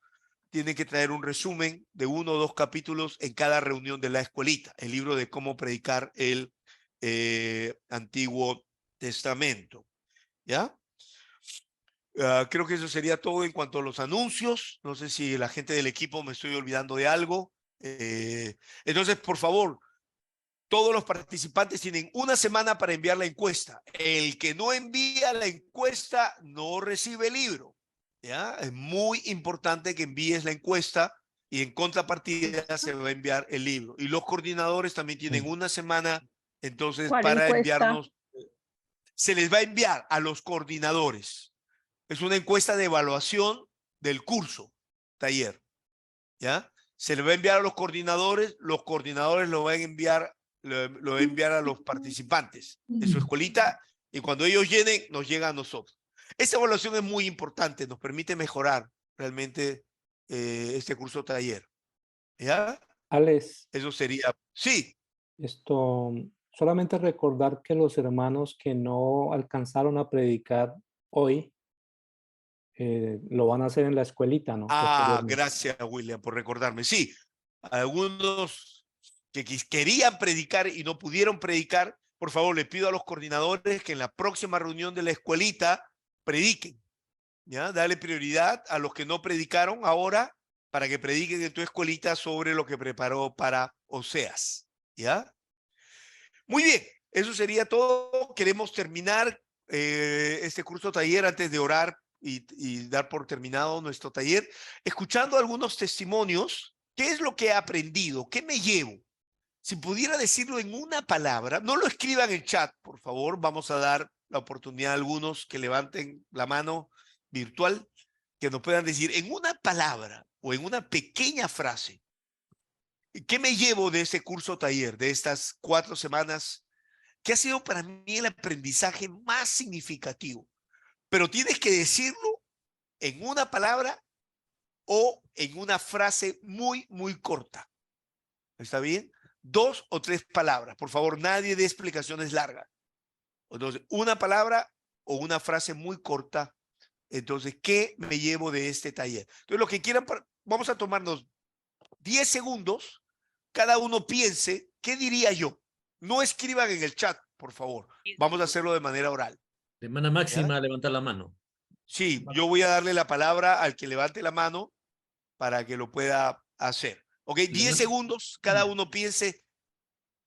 tiene que traer un resumen de 1 o 2 capítulos en cada reunión de la escuelita, el libro de cómo predicar el Antiguo Testamento, ¿ya? Creo que eso sería todo en cuanto a los anuncios. No sé si la gente del equipo me estoy olvidando de algo. Entonces, por favor, todos los participantes tienen una semana para enviar la encuesta. El que no envía la encuesta no recibe el libro, ¿ya? Es muy importante que envíes la encuesta y en contrapartida se va a enviar el libro. Y los coordinadores también tienen una semana entonces para enviarnos. Se les va a enviar a los coordinadores. Es una encuesta de evaluación del curso, taller, ¿ya? Se le va a enviar a los coordinadores lo van a enviar, lo va a enviar a los participantes de su escuelita y cuando ellos llenen, nos llega a nosotros. Esta evaluación es muy importante, nos permite mejorar realmente este curso taller, ¿ya? Alex. Eso sería, sí. Solamente recordar que los hermanos que no alcanzaron a predicar hoy, lo van a hacer en la escuelita, ¿no? Gracias, William, por recordarme. Sí, algunos que querían predicar y no pudieron predicar, por favor, le pido a los coordinadores que en la próxima reunión de la escuelita prediquen, ¿ya? Dale prioridad a los que no predicaron ahora para que prediquen en tu escuelita sobre lo que preparó para Oseas, ¿ya? Muy bien, eso sería todo. Queremos terminar este curso taller antes de orar y dar por terminado nuestro taller, escuchando algunos testimonios. ¿Qué es lo que he aprendido? ¿Qué me llevo? Si pudiera decirlo en una palabra, no lo escriban en el chat, por favor. Vamos a dar la oportunidad a algunos que levanten la mano virtual, que nos puedan decir en una palabra o en una pequeña frase. ¿Qué me llevo de este curso taller, de estas 4 semanas? ¿Qué ha sido para mí el aprendizaje más significativo? Pero tienes que decirlo en una palabra o en una frase muy, muy corta. ¿Está bien? 2 o 3 palabras. Por favor, nadie dé explicaciones largas. Entonces, una palabra o una frase muy corta. Entonces, ¿qué me llevo de este taller? Entonces, lo que quieran, vamos a tomarnos 10 segundos. Cada uno piense, ¿qué diría yo? No escriban en el chat, por favor. Vamos a hacerlo de manera oral. De manera máxima, levantar la mano. Sí, yo voy a darle la palabra al que levante la mano para que lo pueda hacer. Ok, 10 segundos, cada uno piense,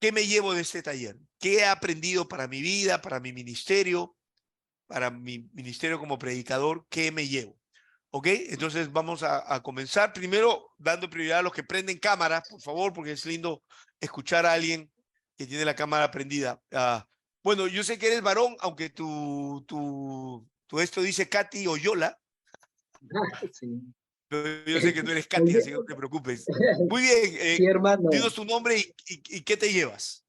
¿qué me llevo de este taller? ¿Qué he aprendido para mi vida, para mi ministerio como predicador? ¿Qué me llevo? Ok, entonces vamos a comenzar. Primero, dando prioridad a los que prenden cámara, por favor, porque es lindo escuchar a alguien que tiene la cámara prendida. Bueno, yo sé que eres varón, aunque tu esto dice Katy o Yola. Sí. Pero yo sé que tú eres Katy, así que no te preocupes. Muy bien, Sí, hermano. dinos tu nombre y qué te llevas.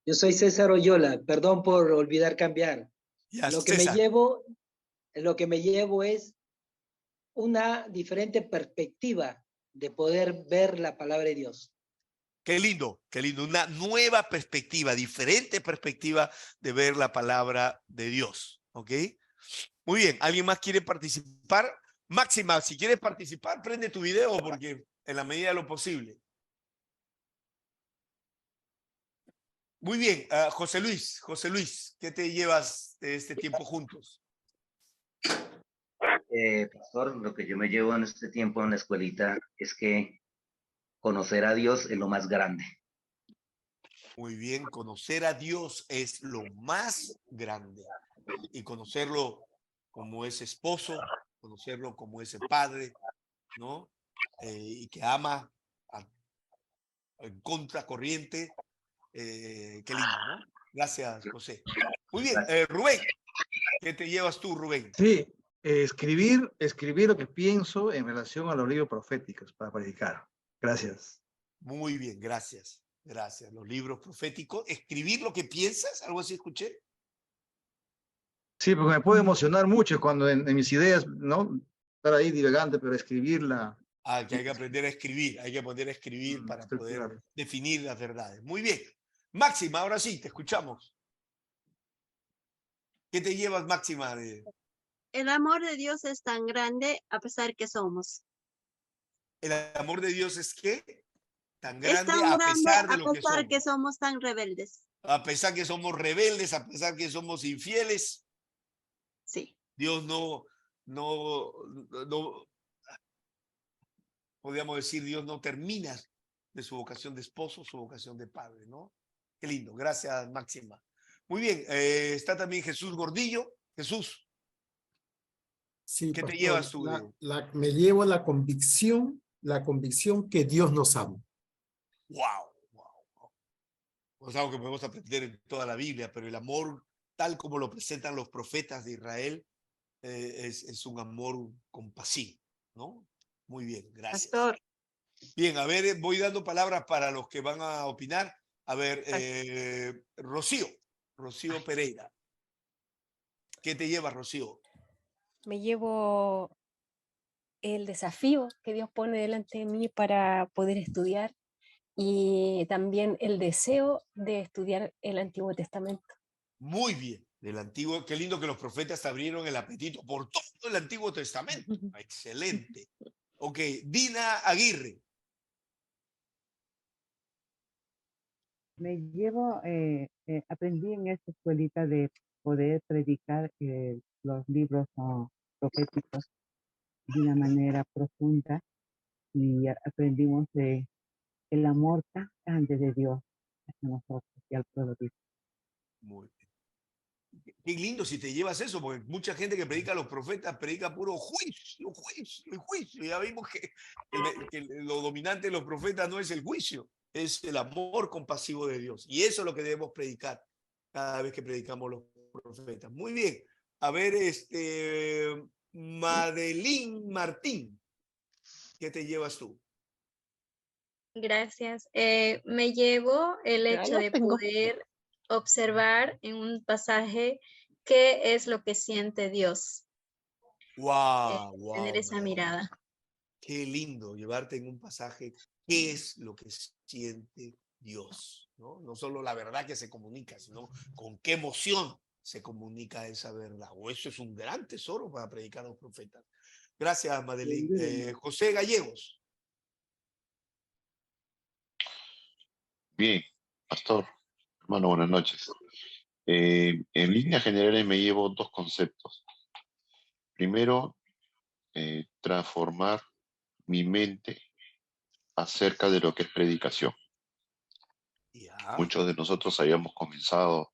Yo soy César Oyola, perdón por olvidar cambiar. Ya, Lo que me llevo es una diferente perspectiva de poder ver la palabra de Dios. Qué lindo, una nueva perspectiva, diferente perspectiva de ver la palabra de Dios, ¿ok? Muy bien, ¿alguien más quiere participar? Máxima, si quieres participar, prende tu video porque en la medida de lo posible. Muy bien, José Luis, ¿qué te llevas de este tiempo juntos? Pastor, lo que yo me llevo en este tiempo en la escuelita es que conocer a Dios es lo más grande. Muy bien, conocer a Dios es lo más grande. Y conocerlo como ese esposo, conocerlo como ese padre, ¿no? Y que ama en contracorriente. Qué lindo, ¿no? Gracias, José. Muy bien, Rubén, ¿qué te llevas tú, Rubén? Sí, escribir lo que pienso en relación a los libros proféticos para predicar. Gracias. Muy bien, gracias. Gracias. Los libros proféticos. ¿Escribir lo que piensas? ¿Algo así escuché? Sí, porque me puedo emocionar mucho cuando en mis ideas, ¿no? Estar ahí divagante, pero escribirla. Que hay que aprender a escribir. Hay que aprender a escribir para poder definir las verdades. Muy bien. Máxima, ahora sí, te escuchamos. ¿Qué te llevas, Máxima? El amor de Dios es tan grande a pesar que somos. ¿El amor de Dios es qué? Tan Es grande tan a grande pesar de a lo que pesar somos. que somos tan rebeldes. A pesar que somos rebeldes, a pesar que somos infieles. Sí. Dios no, podríamos decir, Dios no termina de su vocación de esposo, su vocación de padre, ¿no? Qué lindo. Gracias, Máxima. Muy bien. Está también Jesús Gordillo. Jesús. Sí, ¿Qué pastor, te llevas tú? me llevo la convicción que Dios nos ama. Wow. Es algo que podemos aprender en toda la Biblia, pero el amor, tal como lo presentan los profetas de Israel, es un amor compasivo, ¿no? Muy bien, gracias. Pastor. Bien, a ver, voy dando palabras para los que van a opinar. A ver, Rocío Pereira. ¿Qué te llevas, Rocío? Me llevo el desafío que Dios pone delante de mí para poder estudiar y también el deseo de estudiar el Antiguo Testamento. Muy bien, del Antiguo. Qué lindo que los profetas abrieron el apetito por todo el Antiguo Testamento. Excelente. Ok, Dina Aguirre. Me llevo, aprendí en esta escuelita de poder predicar los libros proféticos de una manera profunda y aprendimos el amor tan grande de Dios hacia nosotros y al pueblo de Dios. Muy bien. Qué lindo si te llevas eso, porque mucha gente que predica a los profetas predica puro juicio, juicio y juicio. Ya vimos que lo dominante de los profetas no es el juicio, es el amor compasivo de Dios. Y eso es lo que debemos predicar cada vez que predicamos los profetas. Muy bien. A ver, Madeline Martín, ¿qué te llevas tú? Gracias. Me llevo el hecho de poder observar en un pasaje qué es lo que siente Dios. Wow, Tener esa mirada. Qué lindo llevarte en un pasaje qué es lo que siente Dios, ¿no? No solo la verdad que se comunica, sino con qué emoción se comunica esa verdad. O eso es un gran tesoro para predicar a los profetas. Gracias, Madeline. José Gallegos. Bien, pastor, hermano, buenas noches. En líneas generales me llevo dos conceptos. Primero, transformar mi mente acerca de lo que es predicación. Muchos de nosotros habíamos comenzado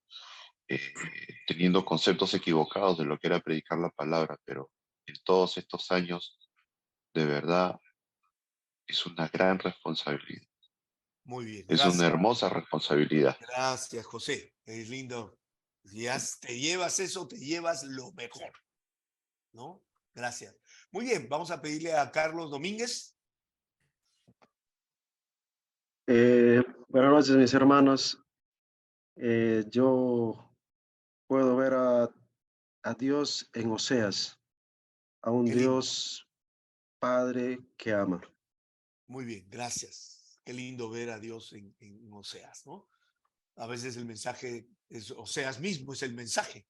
teniendo conceptos equivocados de lo que era predicar la palabra, pero en todos estos años, de verdad, es una gran responsabilidad. Muy bien, Es gracias. una hermosa responsabilidad. Gracias, José. Es lindo. Si te llevas eso, te llevas lo mejor, ¿no? Gracias. Muy bien, vamos a pedirle a Carlos Domínguez. Buenas noches, mis hermanos. Yo puedo ver a Dios en Oseas, a un Dios Padre que ama. Muy bien, gracias. Qué lindo ver a Dios en Oseas, ¿no? A veces el mensaje es Oseas mismo, es el mensaje,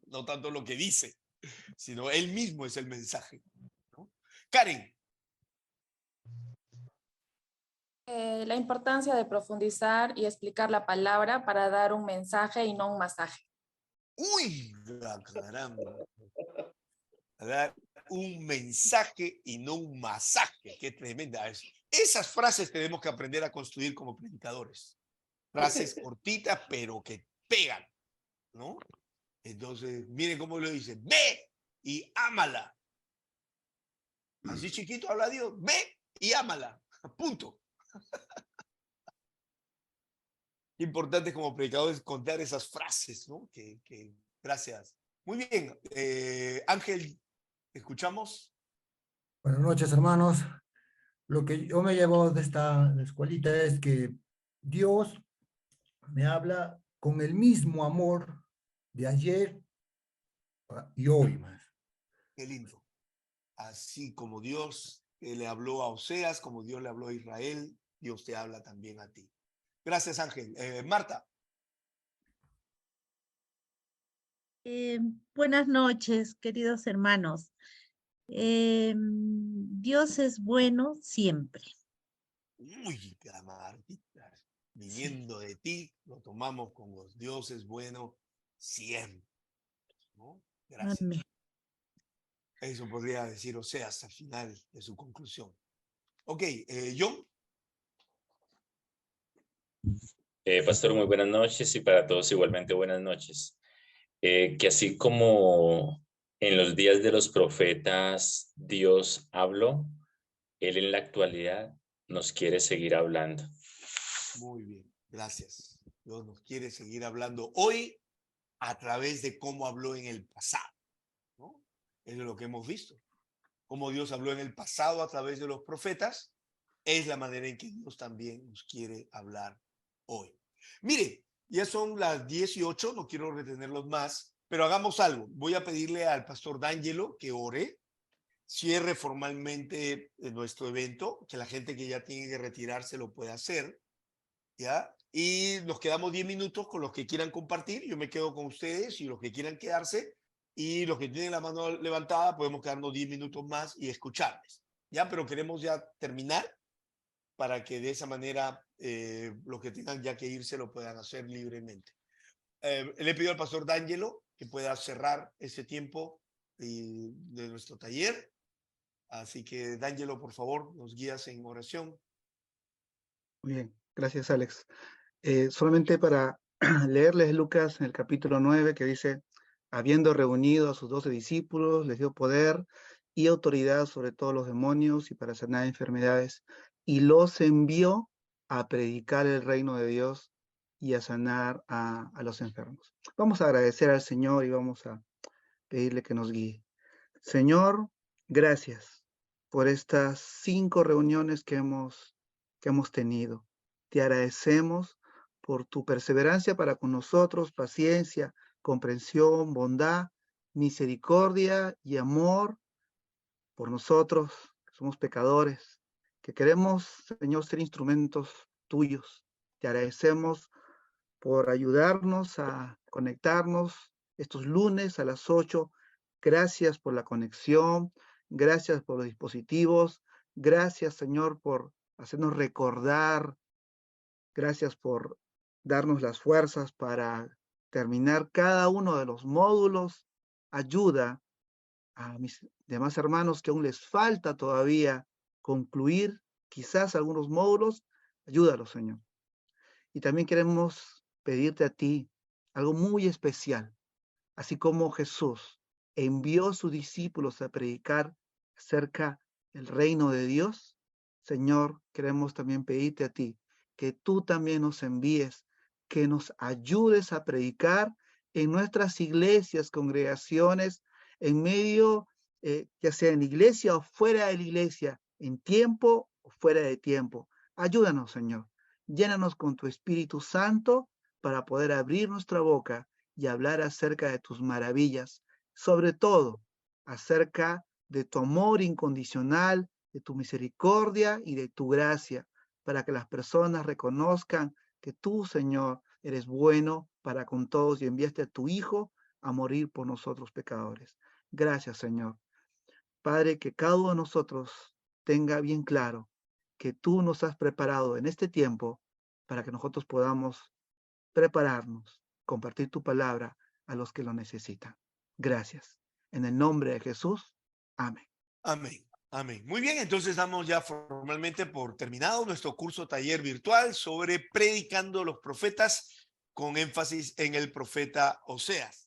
no tanto lo que dice, sino él mismo es el mensaje, ¿no? Karen. La importancia de profundizar y explicar la palabra para dar un mensaje y no un masaje. ¡Uy! Caramba. Dar un mensaje y no un masaje. ¡Qué tremenda es! Esas frases tenemos que aprender a construir como predicadores. Frases cortitas, pero que pegan, ¿no? Entonces, miren cómo lo dice. Ve y ámala. Así chiquito habla Dios. Ve y ámala. Punto. Importante como predicadores contar esas frases, ¿no? Gracias. Muy bien. Ángel, ¿escuchamos? Buenas noches, hermanos. Lo que yo me llevo de esta escuelita es que Dios me habla con el mismo amor de ayer y hoy más. Qué lindo. Así como Dios le habló a Oseas, como Dios le habló a Israel, Dios te habla también a ti. Gracias, Ángel. Marta. Buenas noches, queridos hermanos. Dios es bueno siempre. Uy, Martita, viniendo de ti, lo tomamos como Dios es bueno siempre, ¿no? Gracias. Amén. Eso podría decir Oseas al final de su conclusión. Ok, John. Pastor, muy buenas noches y para todos igualmente buenas noches. Que así como en los días de los profetas Dios habló, Él en la actualidad nos quiere seguir hablando. Muy bien, gracias. Dios nos quiere seguir hablando hoy a través de cómo habló en el pasado, ¿no? Eso es lo que hemos visto. Cómo Dios habló en el pasado a través de los profetas, es la manera en que Dios también nos quiere hablar hoy. Mire, ya son las 18, no quiero retenerlos más, pero hagamos algo. Voy a pedirle al pastor D'Angelo que ore, cierre formalmente nuestro evento, que la gente que ya tiene que retirarse lo pueda hacer, ¿ya? Y nos quedamos 10 minutos con los que quieran compartir. Yo me quedo con ustedes y los que quieran quedarse, y los que tienen la mano levantada podemos quedarnos 10 minutos más y escucharles, ¿ya? Pero queremos ya terminar para que de esa manera los que tengan ya que irse lo puedan hacer libremente. le pido al pastor D'Angelo que pueda cerrar ese tiempo de nuestro taller. Así que, D'Angelo, por favor, nos guías en oración. Muy bien, gracias, Alex. Solamente para leerles Lucas en el capítulo 9, que dice, habiendo reunido a sus 12 discípulos, les dio poder y autoridad sobre todos los demonios y para sanar enfermedades, y los envió a predicar el reino de Dios y a sanar a los enfermos. Vamos a agradecer al Señor y vamos a pedirle que nos guíe. Señor, gracias por estas 5 reuniones que hemos tenido. Te agradecemos por tu perseverancia para con nosotros, paciencia, comprensión, bondad, misericordia y amor por nosotros, que somos pecadores, que queremos, Señor, ser instrumentos tuyos. Te agradecemos por ayudarnos a conectarnos estos lunes a las 8. Gracias por la conexión, gracias por los dispositivos, gracias, Señor, por hacernos recordar, gracias por darnos las fuerzas para terminar cada uno de los módulos. Ayuda a mis demás hermanos que aún les falta todavía concluir quizás algunos módulos. Ayúdalos, Señor. Y también queremos pedirte a ti algo muy especial. Así como Jesús envió a sus discípulos a predicar acerca del reino de Dios, Señor, queremos también pedirte a ti que tú también nos envíes, que nos ayudes a predicar en nuestras iglesias, congregaciones, en medio, ya sea en la iglesia o fuera de la iglesia, en tiempo o fuera de tiempo. Ayúdanos, Señor. Llénanos con tu Espíritu Santo para poder abrir nuestra boca y hablar acerca de tus maravillas, sobre todo acerca de tu amor incondicional, de tu misericordia y de tu gracia, para que las personas reconozcan que tú, Señor, eres bueno para con todos y enviaste a tu Hijo a morir por nosotros pecadores. Gracias, Señor. Padre, que cada uno de nosotros tenga bien claro que tú nos has preparado en este tiempo para que nosotros podamos prepararnos, compartir tu palabra a los que lo necesitan. Gracias. En el nombre de Jesús. Amén. Amén. Amén. Muy bien, entonces damos ya formalmente por terminado nuestro curso taller virtual sobre predicando los profetas con énfasis en el profeta Oseas.